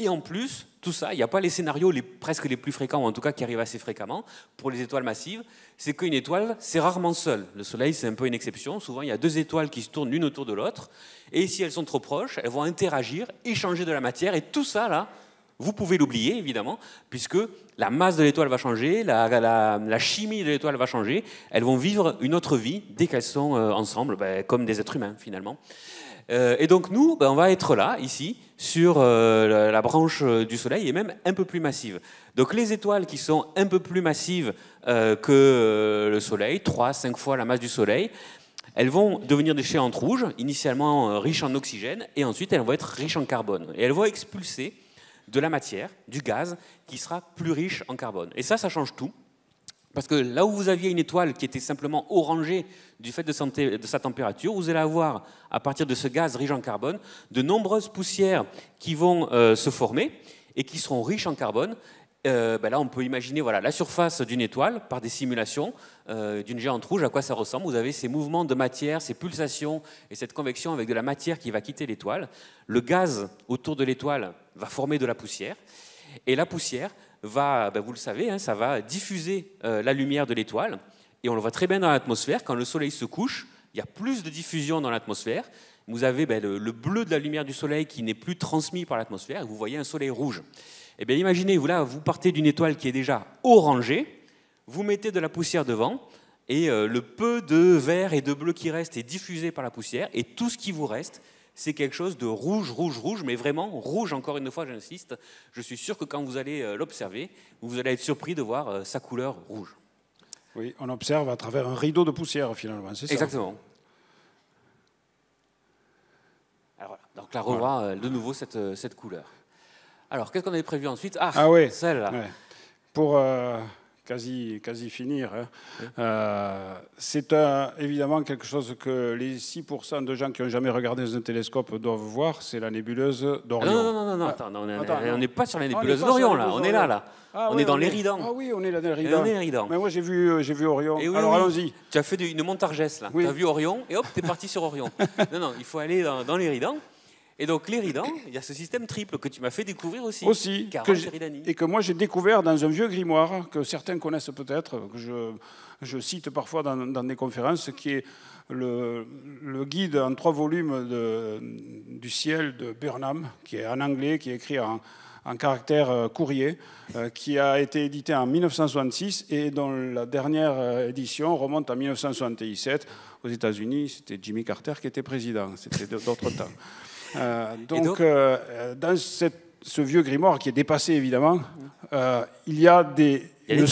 Et en plus, tout ça, il n'y a pas les scénarios presque les plus fréquents, ou en tout cas qui arrivent assez fréquemment, pour les étoiles massives. C'est qu'une étoile, c'est rarement seule. Le Soleil, c'est un peu une exception. Souvent, il y a deux étoiles qui se tournent l'une autour de l'autre. Et si elles sont trop proches, elles vont interagir, échanger de la matière. Et tout ça, là, vous pouvez l'oublier, évidemment, puisque la masse de l'étoile va changer, la chimie de l'étoile va changer. Elles vont vivre une autre vie dès qu'elles sont ensemble, comme des êtres humains, finalement. Et donc nous, on va être là, ici, sur la branche du Soleil, et même un peu plus massive. Donc les étoiles qui sont un peu plus massives que le Soleil, 3-5 fois la masse du Soleil, elles vont devenir des géantes rouges, initialement riches en oxygène, et ensuite elles vont être riches en carbone. Et elles vont expulser de la matière, du gaz, qui sera plus riche en carbone. Et ça change tout. Parce que là où vous aviez une étoile qui était simplement orangée du fait de sa température, vous allez avoir, à partir de ce gaz riche en carbone, de nombreuses poussières qui vont se former et qui seront riches en carbone. Là, on peut imaginer la surface d'une étoile par des simulations d'une géante rouge, à quoi ça ressemble. Vous avez ces mouvements de matière, ces pulsations et cette convection avec de la matière qui va quitter l'étoile. Le gaz autour de l'étoile va former de la poussière. Et la poussière va, vous le savez, ça va diffuser la lumière de l'étoile. Et on le voit très bien dans l'atmosphère. Quand le Soleil se couche, il y a plus de diffusion dans l'atmosphère. Vous avez le bleu de la lumière du Soleil qui n'est plus transmis par l'atmosphère. Vous voyez un Soleil rouge. Eh bien, imaginez, vous partez d'une étoile qui est déjà orangée, vous mettez de la poussière devant, et le peu de vert et de bleu qui reste est diffusé par la poussière, et tout ce qui vous reste, c'est quelque chose de rouge, mais vraiment rouge, encore une fois, j'insiste. Je suis sûr que quand vous allez l'observer, vous allez être surpris de voir sa couleur rouge. Oui, on observe à travers un rideau de poussière, finalement, c'est ça? Exactement. Alors voilà, donc là, on revoit de nouveau cette couleur. Alors, qu'est-ce qu'on avait prévu ensuite? Ah oui, celle-là. Ouais. Pour quasi finir, c'est évidemment quelque chose que les 6% de gens qui n'ont jamais regardé dans un télescope doivent voir, c'est la nébuleuse d'Orion. Non, attends, on n'est pas sur la nébuleuse d'Orion, là. On est là. On est dans l'Éridan. Ah oui, on est là dans l'Éridan. Mais moi, j'ai vu Orion. Alors, allons-y. Tu as fait une montargesse, là. Oui. Tu as vu Orion, et hop, tu es parti sur Orion. Non, il faut aller dans l'Éridan. Et donc l'Éridan, il y a ce système triple que tu m'as fait découvrir aussi. Et que moi j'ai découvert dans un vieux grimoire que certains connaissent peut-être, que je cite parfois dans des conférences, qui est le guide en 3 volumes du ciel de Burnham, qui est en anglais, qui est écrit en caractère courrier, qui a été édité en 1966 et dont la dernière édition remonte en 1977. Aux États-Unis, c'était Jimmy Carter qui était président, c'était d'autres temps. Dans ce vieux grimoire qui est dépassé évidemment, il y a une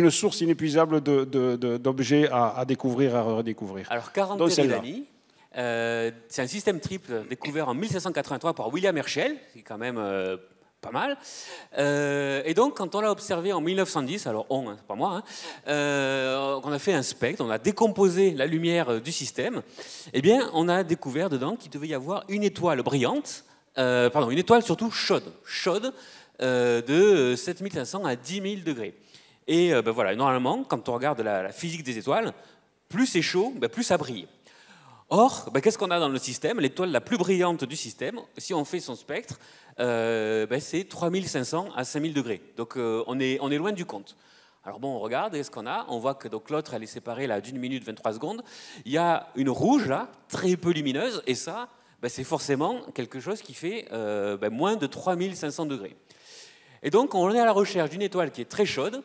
source inépuisable d'objets à découvrir, à redécouvrir. Alors 40 Eridani, c'est un système triple découvert en 1783 par William Herschel, c'est quand même pas mal. Et donc, quand on l'a observé en 1910, alors c'est pas moi, on a fait un spectre, on a décomposé la lumière du système, eh bien, on a découvert dedans qu'il devait y avoir une étoile brillante, une étoile surtout chaude, de 7500 à 10 000 degrés. Et normalement, quand on regarde la physique des étoiles, plus c'est chaud, plus ça brille. Or, qu'est-ce qu'on a dans le système? L'étoile la plus brillante du système, si on fait son spectre, c'est 3500 à 5000 degrés. Donc on est loin du compte. Alors bon, on regarde, qu'est-ce qu'on a? On voit que l'autre, elle est séparée là d'1 minute 23 secondes. Il y a une rouge là, très peu lumineuse, et ça, c'est forcément quelque chose qui fait moins de 3500 degrés. Et donc on est à la recherche d'une étoile qui est très chaude,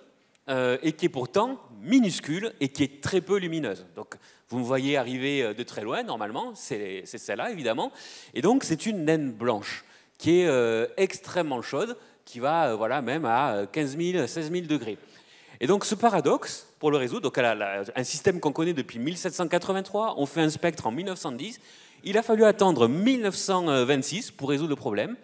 et qui est pourtant minuscule et qui est très peu lumineuse. Donc, vous me voyez arriver de très loin, normalement, c'est celle-là, évidemment. Et donc, c'est une naine blanche qui est extrêmement chaude, qui va même à 15 000, 16 000 degrés. Et donc, ce paradoxe, pour le résoudre, donc un système qu'on connaît depuis 1783, on fait un spectre en 1910, il a fallu attendre 1926 pour résoudre le problème,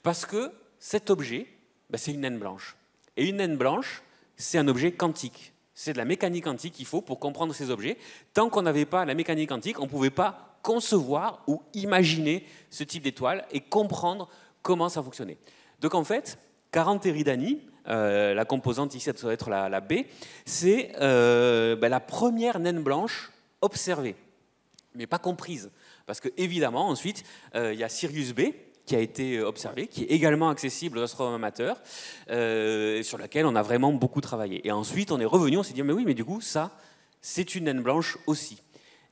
parce que cet objet, c'est une naine blanche. Et une naine blanche, c'est un objet quantique. C'est de la mécanique quantique qu'il faut pour comprendre ces objets. Tant qu'on n'avait pas la mécanique quantique, on ne pouvait pas concevoir ou imaginer ce type d'étoile et comprendre comment ça fonctionnait. Donc en fait, 40 Eridani, la composante ici, ça doit être la B, c'est la première naine blanche observée, mais pas comprise. Parce que évidemment, ensuite, il y a Sirius B, qui a été observé, qui est également accessible aux astronomes amateurs, sur laquelle on a vraiment beaucoup travaillé. Et ensuite, on est revenu, on s'est dit, mais oui, mais du coup, ça, c'est une naine blanche aussi.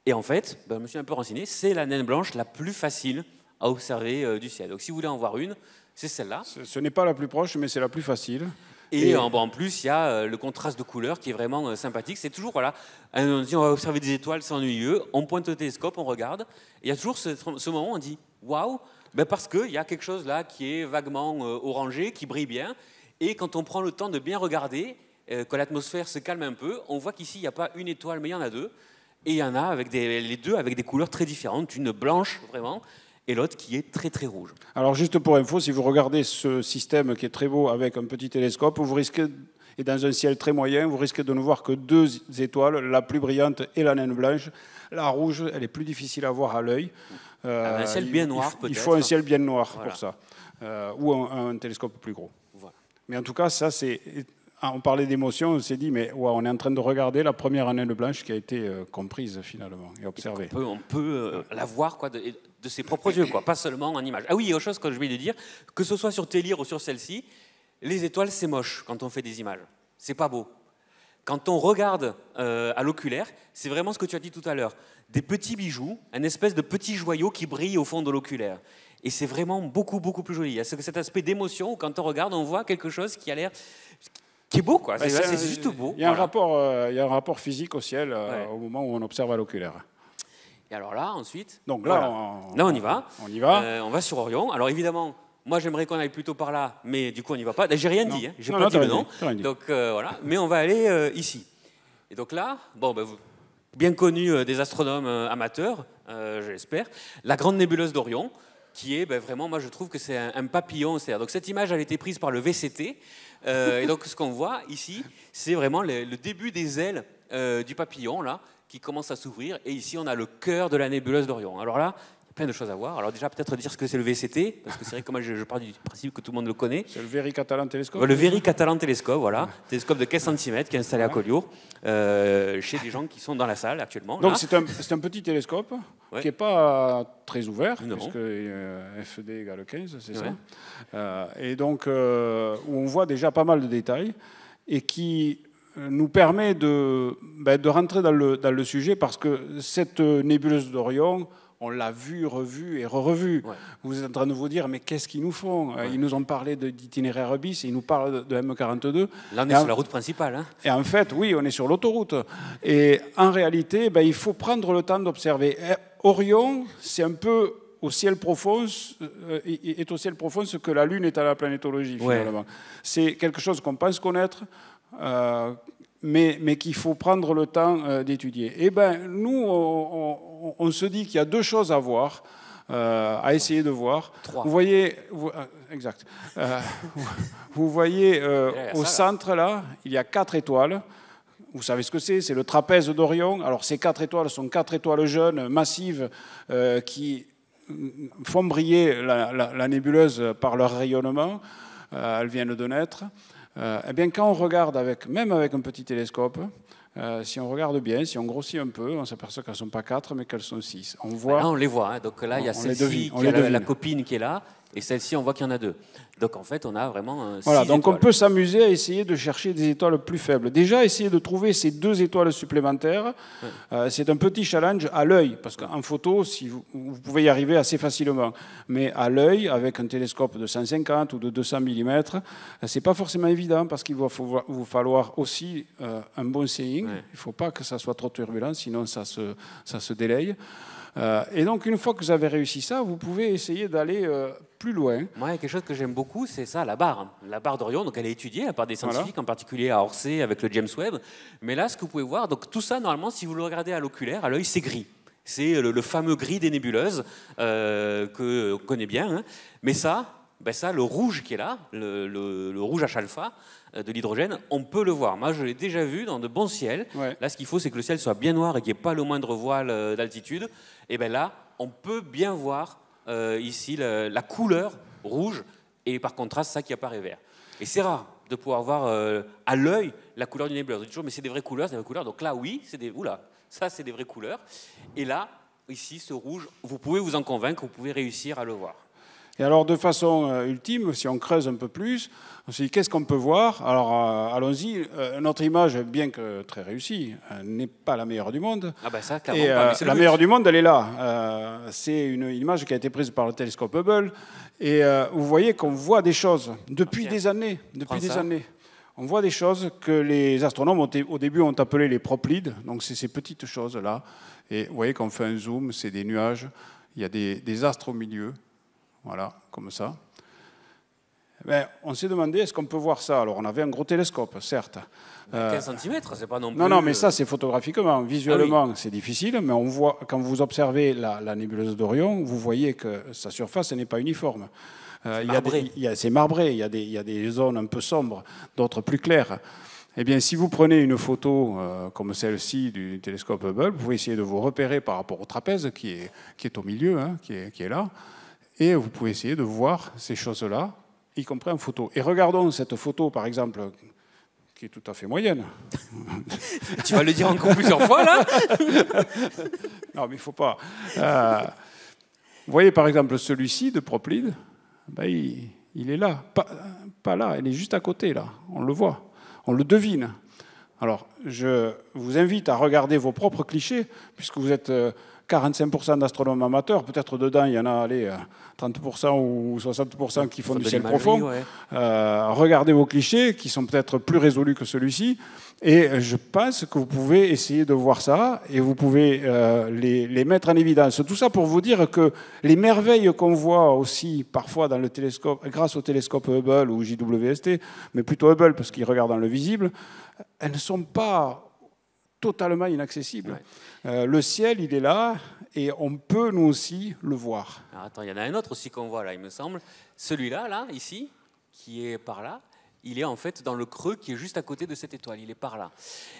Et en fait, je me suis un peu renseigné, c'est la naine blanche la plus facile à observer du ciel. Donc si vous voulez en voir une, c'est celle-là. Ce n'est pas la plus proche, mais c'est la plus facile. Et en plus, il y a le contraste de couleurs qui est vraiment sympathique. C'est toujours, voilà, on dit on va observer des étoiles, c'est ennuyeux. On pointe le télescope, on regarde. Et il y a toujours ce moment où on dit waouh, parce qu'il y a quelque chose là qui est vaguement orangé, qui brille bien. Et quand on prend le temps de bien regarder, quand l'atmosphère se calme un peu, on voit qu'ici, il n'y a pas une étoile, mais il y en a deux. Et il y en a avec les deux avec des couleurs très différentes. Une blanche, vraiment, et l'autre qui est très très rouge. Alors juste pour info, si vous regardez ce système qui est très beau avec un petit télescope, vous risquez, et dans un ciel très moyen, vous risquez de ne voir que deux étoiles, la plus brillante et la naine blanche. La rouge, elle est plus difficile à voir à l'œil. Un ciel bien noir peut-être. Il faut un ciel bien noir voilà. pour ça, ou un télescope plus gros. Voilà. Mais en tout cas, ça c'est... On parlait d'émotion, on s'est dit, mais ouais, on est en train de regarder la première naine blanche qui a été comprise finalement et observée. On peut la voir quoi, de ses propres yeux, quoi, pas seulement en image. Ah oui, il y a autre chose que je voulais dire, que ce soit sur Télire ou sur celle-ci, les étoiles c'est moche quand on fait des images, c'est pas beau. Quand on regarde à l'oculaire, c'est vraiment ce que tu as dit tout à l'heure, des petits bijoux, un espèce de petit joyau qui brille au fond de l'oculaire. Et c'est vraiment beaucoup, beaucoup plus joli. Il y a cet aspect d'émotion où quand on regarde, on voit quelque chose qui a l'air... qui est beau, quoi. C'est juste beau. Il y a un rapport physique au ciel au moment où on observe à l'oculaire. Et alors là, ensuite... Donc là, là on y va. On y va. On va sur Orion. Alors évidemment, moi j'aimerais qu'on aille plutôt par là, mais du coup on n'y va pas. J'ai rien dit, hein. J'ai pas dit le nom. Donc voilà, mais on va aller ici. Et donc là, bien connu des astronomes amateurs, je l'espère, la grande nébuleuse d'Orion, qui est vraiment, moi je trouve que c'est un papillon. Donc cette image, elle a été prise par le VCT. Et donc ce qu'on voit ici, c'est vraiment le début des ailes du papillon, là, qui commence à s'ouvrir. Et ici, on a le cœur de la nébuleuse d'Orion. Alors là, il y a plein de choses à voir. Alors déjà, peut-être dire ce que c'est le VCT, parce que c'est vrai que moi, je pars du principe que tout le monde le connaît. C'est le Very Catalan Telescope. Le Very Catalan Telescope, voilà. Télescope de 15 cm qui est installé à Collioure, chez des gens qui sont dans la salle actuellement. Donc c'est un petit télescope qui n'est pas très ouvert, puisque FD égale 15, c'est ça. Et donc, où on voit déjà pas mal de détails, et qui nous permet de rentrer dans le sujet, parce que cette nébuleuse d'Orion, on l'a vue, revue et revue. Ouais. Vous êtes en train de vous dire, mais qu'est-ce qu'ils nous font? Ils nous ont parlé d'itinéraire bis, et ils nous parlent de M42. Là, on est sur la route principale. Hein. Et en fait, oui, on est sur l'autoroute. Et en réalité, il faut prendre le temps d'observer. Orion, c'est un peu au ciel profond, est au ciel profond ce que la Lune est à la planétologie, finalement. Ouais. C'est quelque chose qu'on pense connaître, mais qu'il faut prendre le temps d'étudier. Et nous, on se dit qu'il y a deux choses à voir, à essayer de voir. Trois. Vous voyez, exact. Vous voyez au centre, là, il y a 4 étoiles. Vous savez ce que c'est le trapèze d'Orion. Alors ces 4 étoiles sont 4 étoiles jeunes, massives, qui font briller la nébuleuse par leur rayonnement. Elles viennent de naître. Eh bien, quand on regarde même avec un petit télescope, si on regarde bien, si on grossit un peu, on s'aperçoit qu'elles ne sont pas 4, mais qu'elles sont 6. On voit. Là, on les voit. Hein. Donc là, il y a celle-ci qui a la copine qui est là, et celle-ci, on voit qu'il y en a 2. Donc en fait, on a vraiment 6 voilà, donc étoiles. On peut s'amuser à essayer de chercher des étoiles plus faibles. Déjà, essayer de trouver ces 2 étoiles supplémentaires, c'est un petit challenge à l'œil, parce qu'en photo, vous pouvez y arriver assez facilement. Mais à l'œil, avec un télescope de 150 ou de 200 mm, c'est pas forcément évident, parce qu'il va vous falloir aussi un bon seeing. Ouais. Il ne faut pas que ça soit trop turbulent, sinon ça se délaye. Et donc, une fois que vous avez réussi ça, vous pouvez essayer d'aller plus loin. Moi, il y a quelque chose que j'aime beaucoup, c'est ça, la barre. La barre d'Orion, donc elle est étudiée par des scientifiques, en particulier à Orsay, avec le James Webb. Mais là, ce que vous pouvez voir, donc tout ça, normalement, si vous le regardez à l'oculaire, à l'œil, c'est gris. C'est le fameux gris des nébuleuses qu'on connaît bien. Hein. Mais ça, le rouge qui est là, le rouge H-alpha de l'hydrogène, on peut le voir. Moi, je l'ai déjà vu dans de bons ciels. Ouais. Là, ce qu'il faut, c'est que le ciel soit bien noir et qu'il n'y ait pas le moindre voile d'altitude. Et bien là, on peut bien voir ici la couleur rouge et par contraste, ça qui apparaît vert. Et c'est rare de pouvoir voir à l'œil la couleur d'une nébuleuse. On dit toujours, mais c'est des vraies couleurs, c'est des vraies couleurs. Donc là, oui, c'est des... Oula, ça, c'est des vraies couleurs. Et là, ici, ce rouge, vous pouvez vous en convaincre, vous pouvez réussir à le voir. Et alors, de façon ultime, si on creuse un peu plus, on se dit qu'est-ce qu'on peut voir? Alors, allons-y. Notre image, bien que très réussie, n'est pas la meilleure du monde. Ah ben ça, clairement Et pas. Mais la meilleure du monde, elle est là. C'est une image qui a été prise par le télescope Hubble. Et vous voyez qu'on voit des choses depuis des années. Depuis des années. On voit des choses que les astronomes, au début, ont appelées les proplides. Donc, c'est ces petites choses-là. Et vous voyez qu'on fait un zoom, c'est des nuages. Il y a des astres au milieu. Voilà, comme ça. Ben, on s'est demandé, est-ce qu'on peut voir ça? Alors, on avait un gros télescope, certes. 15 cm, c'est pas non plus... Non, mais ça, c'est photographiquement. Visuellement, c'est difficile, mais on voit, quand vous observez la nébuleuse d'Orion, vous voyez que sa surface n'est pas uniforme. C'est marbré. Il y a des zones un peu sombres, d'autres plus claires. Eh bien, si vous prenez une photo comme celle-ci du télescope Hubble, vous pouvez essayer de vous repérer par rapport au trapèze qui est au milieu, hein, qui est là. Et vous pouvez essayer de voir ces choses-là, y compris en photo. Et regardons cette photo, par exemple, qui est tout à fait moyenne. Tu vas le dire encore plusieurs fois, là? Non, mais il ne faut pas. Vous voyez, par exemple, celui-ci de Proplide, ben, il est là. Pas là, il est juste à côté, là. On le voit, on le devine. Alors, je vous invite à regarder vos propres clichés, puisque vous êtes... 45% d'astronomes amateurs, peut-être dedans il y en a 30% ou 60% qui font du ciel profond. Ouais. Regardez vos clichés qui sont peut-être plus résolus que celui-ci et je pense que vous pouvez essayer de voir ça et vous pouvez les mettre en évidence. Tout ça pour vous dire que les merveilles qu'on voit aussi parfois dans le télescope, grâce au télescope Hubble ou JWST, mais plutôt Hubble parce qu'il regarde dans le visible, elles ne sont pas totalement inaccessible. Ouais. Le ciel, il est là, et on peut, nous aussi, le voir. Alors, attends, il y en a un autre aussi qu'on voit, là, il me semble. Celui-là, là, ici, qui est par là, il est en fait dans le creux qui est juste à côté de cette étoile. Il est par là.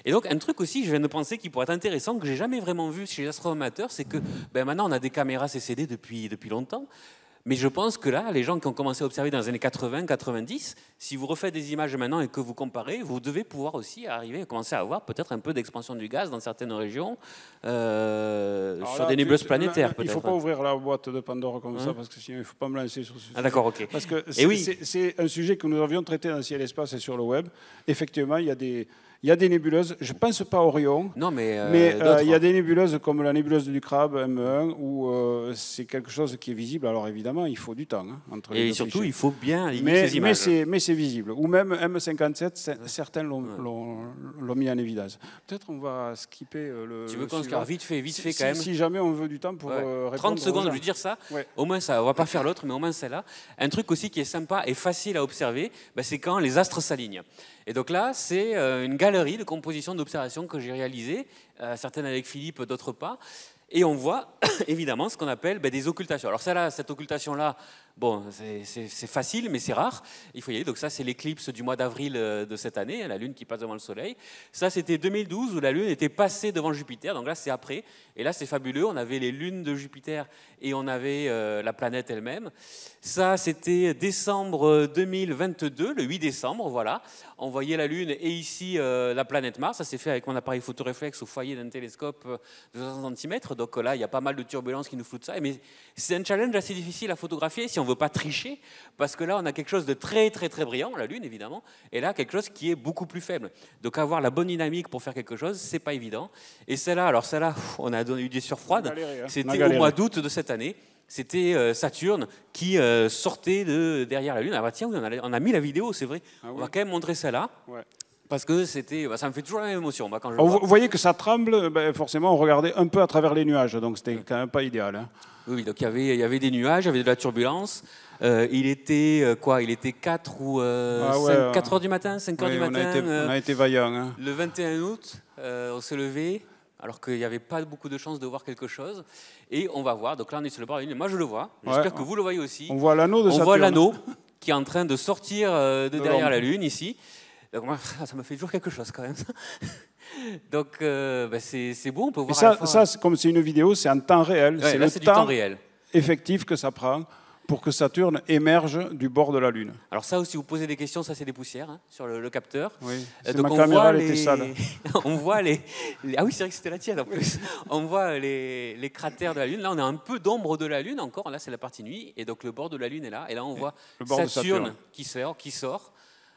Et donc, un truc aussi, je viens de penser, qui pourrait être intéressant, que j'ai jamais vraiment vu chez les astronomes amateurs, c'est que maintenant, on a des caméras CCD depuis longtemps. Mais je pense que là, les gens qui ont commencé à observer dans les années 80, 90, si vous refaites des images maintenant et que vous comparez, vous devez pouvoir aussi arriver à commencer à avoir peut-être un peu d'expansion du gaz dans certaines régions, sur des nébuleuses planétaires. Il ne faut pas ouvrir la boîte de Pandore comme ça, parce que sinon il ne faut pas me lancer sur ce sujet. Ah d'accord, ok. Parce que c'est un sujet que nous avions traité dans Ciel et Espace et sur le web. Effectivement, il y a des nébuleuses, je ne pense pas à Orion, non, mais il y a des nébuleuses comme la nébuleuse du Crabe M1 où c'est quelque chose qui est visible. Alors évidemment, il faut du temps. Entre les et surtout, il faut bien aligner ces images. Mais c'est visible. Ou même M57, certains l'ont mis en évidence. Peut-être on va skipper le... Tu veux qu'on se vite fait quand même. Si jamais on veut du temps pour répondre 30 secondes, je veux dire ça. Ouais. Au moins ça, on ne va pas faire l'autre, mais au moins celle-là. Un truc aussi qui est sympa et facile à observer, c'est quand les astres s'alignent. Et donc là, c'est une galerie de compositions d'observations que j'ai réalisées, certaines avec Philippe, d'autres pas. Et on voit évidemment ce qu'on appelle des occultations. Alors cette occultation-là, bon, c'est facile, mais c'est rare. Il faut y aller. Donc ça, c'est l'éclipse du mois d'avril de cette année, la Lune qui passe devant le Soleil. Ça, c'était 2012 où la Lune était passée devant Jupiter. Donc là, c'est après. Et là, c'est fabuleux. On avait les lunes de Jupiter et on avait la planète elle-même. Ça, c'était décembre 2022, le 8 décembre, voilà. On voyait la Lune et ici la planète Mars. Ça s'est fait avec mon appareil photoréflexe au foyer d'un télescope de 60 cm. Donc là, il y a pas mal de turbulences qui nous floutent ça. Mais c'est un challenge assez difficile à photographier si on ne veut pas tricher, parce que là, on a quelque chose de très, très, très brillant, la Lune, évidemment, et là, quelque chose qui est beaucoup plus faible. Donc avoir la bonne dynamique pour faire quelque chose, c'est pas évident. Et celle-là, on a eu des sueurs froides. C'était au mois d'août de cette année. C'était Saturne qui sortait derrière la Lune. Ah bah tiens, oui, on a mis la vidéo, c'est vrai. On va quand même montrer celle-là. Ouais. Parce que ça me fait toujours la même émotion. Quand je vous voyez que ça tremble, forcément, on regardait un peu à travers les nuages, donc c'était quand même pas idéal. Hein. Oui, donc il y avait des nuages, il y avait de la turbulence. Il était 4 ou 4 heures du matin, 5 heures du matin. On a été vaillants. Hein. Le 21 août, on s'est levé, alors qu'il n'y avait pas beaucoup de chances de voir quelque chose. Et on va voir, donc là on est sur le bord de la Lune, moi je le vois, j'espère que vous le voyez aussi. On voit l'anneau de Saturne. On voit l'anneau qui est en train de sortir de derrière la Lune, ici. Donc moi, ça me fait toujours quelque chose quand même. Donc c'est beau, on peut voir. Et ça comme c'est une vidéo, c'est en temps réel. Ouais, c'est le temps réel. Effectif que ça prend pour que Saturne émerge du bord de la Lune. Alors ça aussi, vous posez des questions, ça c'est des poussières hein, sur le capteur. Oui, donc ma caméra elle était sale. on voit les... Ah oui, c'est vrai que c'était la tienne en plus. On voit les cratères de la Lune. Là, on a un peu d'ombre de la Lune encore. Là, c'est la partie nuit. Et donc, le bord de la Lune est là. Et là, on voit Saturne qui sort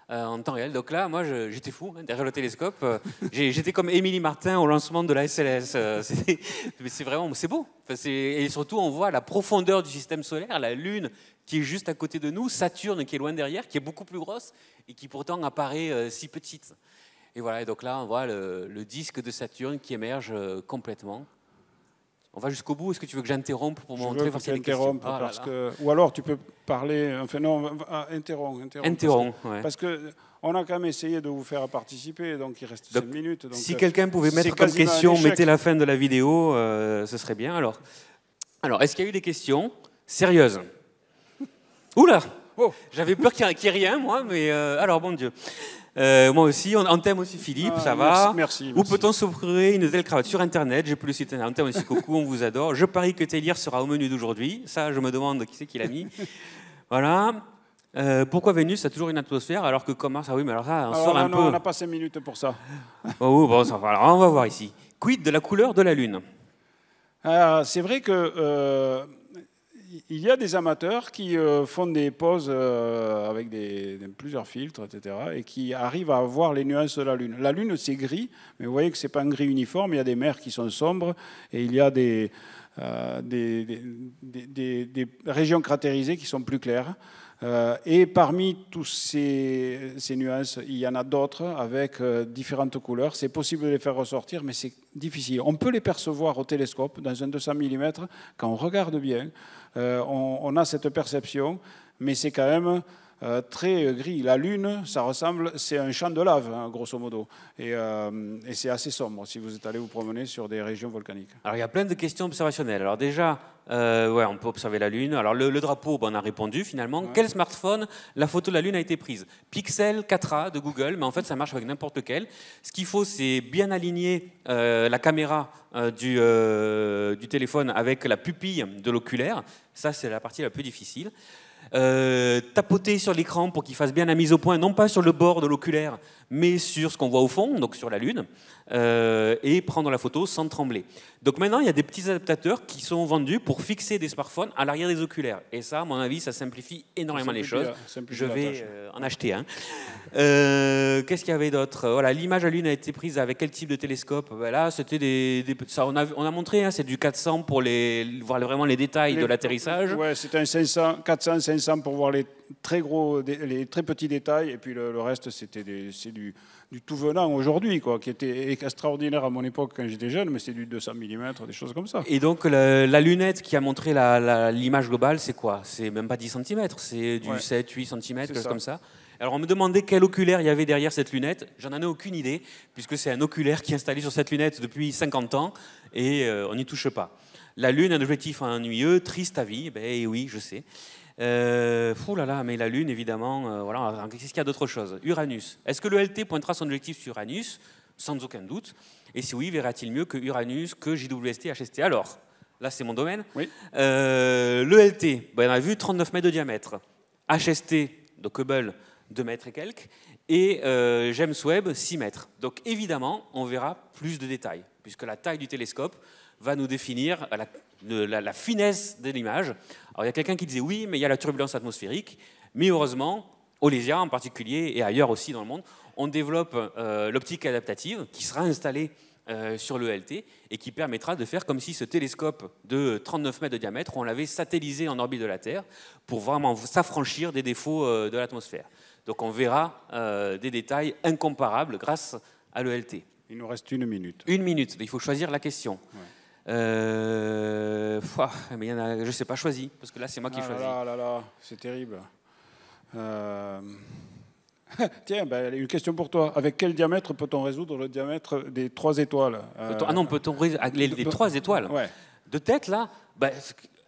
en temps réel. Donc là, moi, j'étais fou hein, derrière le télescope. J'étais comme Émilie Martin au lancement de la SLS. C'est vraiment, c'est beau. Enfin, et surtout, on voit la profondeur du système solaire, la Lune qui est juste à côté de nous, Saturne qui est loin derrière, qui est beaucoup plus grosse et qui pourtant apparaît si petite. Et voilà. Et donc là, on voit le disque de Saturne qui émerge complètement. On va jusqu'au bout. Est-ce que tu veux que j'interrompe pour montrer parce que ou alors tu peux parler. Enfin non, interromps. Ouais. Parce que on a quand même essayé de vous faire participer, donc il reste 5 minutes. Donc si quelqu'un pouvait mettre comme question, mettez la fin de la vidéo, ce serait bien. Alors, est-ce qu'il y a eu des questions sérieuses? Oula, j'avais peur qu'il n'y ait rien, moi, mais alors bon Dieu. Moi aussi, on t'aime aussi Philippe, ça va. Merci. Où peut-on se procurer une telle cravate? Sur Internet, j'ai plus le site Internet, on t'aime aussi coucou, on vous adore. Je parie que Télir sera au menu d'aujourd'hui. Ça, je me demande qui c'est qui l'a mis. Voilà. Pourquoi Vénus a toujours une atmosphère alors que Mars... Ah oui, mais alors ça, on sort un peu... on n'a pas 5 minutes pour ça. Bon, ça va. Alors, on va voir ici. Quid de la couleur de la Lune? C'est vrai que... il y a des amateurs qui font des poses avec plusieurs filtres, etc., et qui arrivent à voir les nuances de la Lune. La Lune, c'est gris, mais vous voyez que ce n'est pas un gris uniforme. Il y a des mers qui sont sombres et il y a des régions cratérisées qui sont plus claires. Et parmi tous ces nuances, il y en a d'autres avec différentes couleurs. C'est possible de les faire ressortir, mais c'est difficile. On peut les percevoir au télescope, dans un 200 mm, quand on regarde bien. On a cette perception, mais c'est quand même très gris. La Lune, ça ressemble, c'est un champ de lave, hein, grosso modo. Et c'est assez sombre si vous êtes allé vous promener sur des régions volcaniques. Alors, il y a plein de questions observationnelles. Alors déjà, on peut observer la Lune. Alors, le drapeau, on a répondu finalement. Ouais. Quel smartphone la photo de la Lune a été prise? Pixel 4a de Google, mais en fait, ça marche avec n'importe lequel. Ce qu'il faut, c'est bien aligner la caméra du téléphone avec la pupille de l'oculaire. Ça, c'est la partie la plus difficile. Tapoter sur l'écran pour qu'il fasse bien la mise au point, non pas sur le bord de l'oculaire, mais sur ce qu'on voit au fond, donc sur la Lune, et prendre la photo sans trembler. Donc maintenant, il y a des petits adaptateurs qui sont vendus pour fixer des smartphones à l'arrière des oculaires. Et ça, à mon avis, ça simplifie énormément les choses. Je vais en acheter un. Qu'est-ce qu'il y avait d'autre? Voilà, l'image à Lune a été prise avec quel type de télescope? Là, c'était ça, on a montré, hein, c'est du 400 pour voir vraiment les détails de l'atterrissage. Ouais, c'était un 400, 500 pour voir les très petits détails, et puis le reste, c'est du tout venant aujourd'hui, quoi, qui était extraordinaire à mon époque quand j'étais jeune, mais c'est du 200 mm, des choses comme ça. Et donc la lunette qui a montré l'image globale, c'est quoi? C'est même pas 10 cm, c'est du 7-8 cm, quelque chose comme ça. Alors on me demandait quel oculaire il y avait derrière cette lunette. J'en ai aucune idée, puisque c'est un oculaire qui est installé sur cette lunette depuis 50 ans, et on n'y touche pas. La Lune, un objectif ennuyeux, triste à vie, ben oui, je sais. Ouh là là, mais la Lune, évidemment, voilà. Qu'est-ce qu'il y a d'autre chose? Uranus. Est-ce que le LT pointera son objectif sur Uranus? Sans aucun doute. Et si oui, verra-t-il mieux que Uranus, que JWST, HST? Alors, là, c'est mon domaine. Oui. Le LT, on a vu 39 mètres de diamètre. HST, donc Hubble, 2 mètres et quelques. Et James Webb, 6 mètres. Donc, évidemment, on verra plus de détails, puisque la taille du télescope va nous définir la finesse de l'image. Alors il y a quelqu'un qui disait oui, mais il y a la turbulence atmosphérique. Mais heureusement, au LESIA en particulier, et ailleurs aussi dans le monde, on développe l'optique adaptative qui sera installée sur le LT et qui permettra de faire comme si ce télescope de 39 mètres de diamètre, on l'avait satellisé en orbite de la Terre pour vraiment s'affranchir des défauts de l'atmosphère. Donc on verra des détails incomparables grâce à le LT. Il nous reste 1 minute. 1 minute, il faut choisir la question. Ouais. Mais il y en a, je ne sais pas, choisi, parce que là, c'est moi qui choisis. Là, c'est terrible. Tiens, une question pour toi. Avec quel diamètre peut-on résoudre le diamètre des 3 étoiles? Peut-on résoudre les 3 étoiles? Ouais. De tête, là,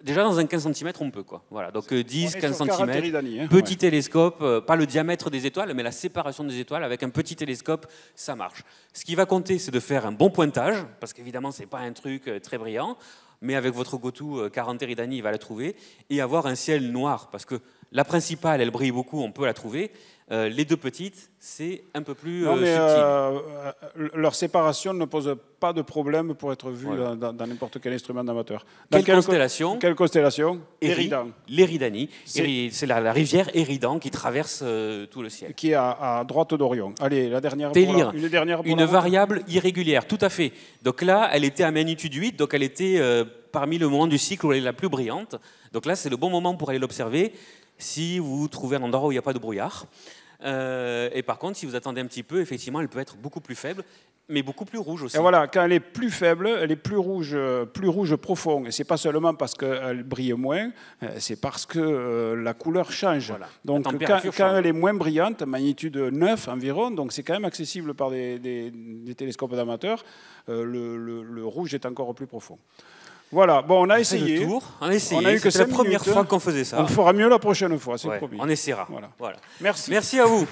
déjà dans un 15 cm, on peut, quoi. Voilà, donc 10, 15 cm, petit télescope, pas le diamètre des étoiles, mais la séparation des étoiles. Avec un petit télescope, ça marche. Ce qui va compter, c'est de faire un bon pointage, parce qu'évidemment, ce n'est pas un truc très brillant, mais avec votre Goto 40 Eridani, il va la trouver, et avoir un ciel noir, parce que la principale, elle brille beaucoup, on peut la trouver. Les deux petites, c'est un peu plus subtil. Leur séparation ne pose pas de problème pour être vue dans n'importe quel instrument d'amateur. Quelle constellation? Quelle constellation? Éridan. L'Éridanie. C'est la rivière Éridan qui traverse tout le ciel. Qui est à droite d'Orion. Allez, la dernière. Une variable irrégulière, tout à fait. Donc là, elle était à magnitude 8, donc elle était parmi le moment du cycle où elle est la plus brillante. Donc là, c'est le bon moment pour aller l'observer si vous trouvez un endroit où il n'y a pas de brouillard. Et par contre, si vous attendez un petit peu, effectivement, elle peut être beaucoup plus faible, mais beaucoup plus rouge aussi. Et voilà, quand elle est plus faible, elle est plus rouge profond. Et c'est pas seulement parce qu'elle brille moins, c'est parce que la couleur change. Voilà. Donc quand elle est moins brillante, magnitude 9 environ, donc c'est quand même accessible par des télescopes d'amateurs, le rouge est encore plus profond. Voilà, bon, on a essayé. On a essayé. C'est la première fois qu'on faisait ça. On fera mieux la prochaine fois, c'est promis. On essaiera. Voilà. Voilà. Merci. Merci à vous.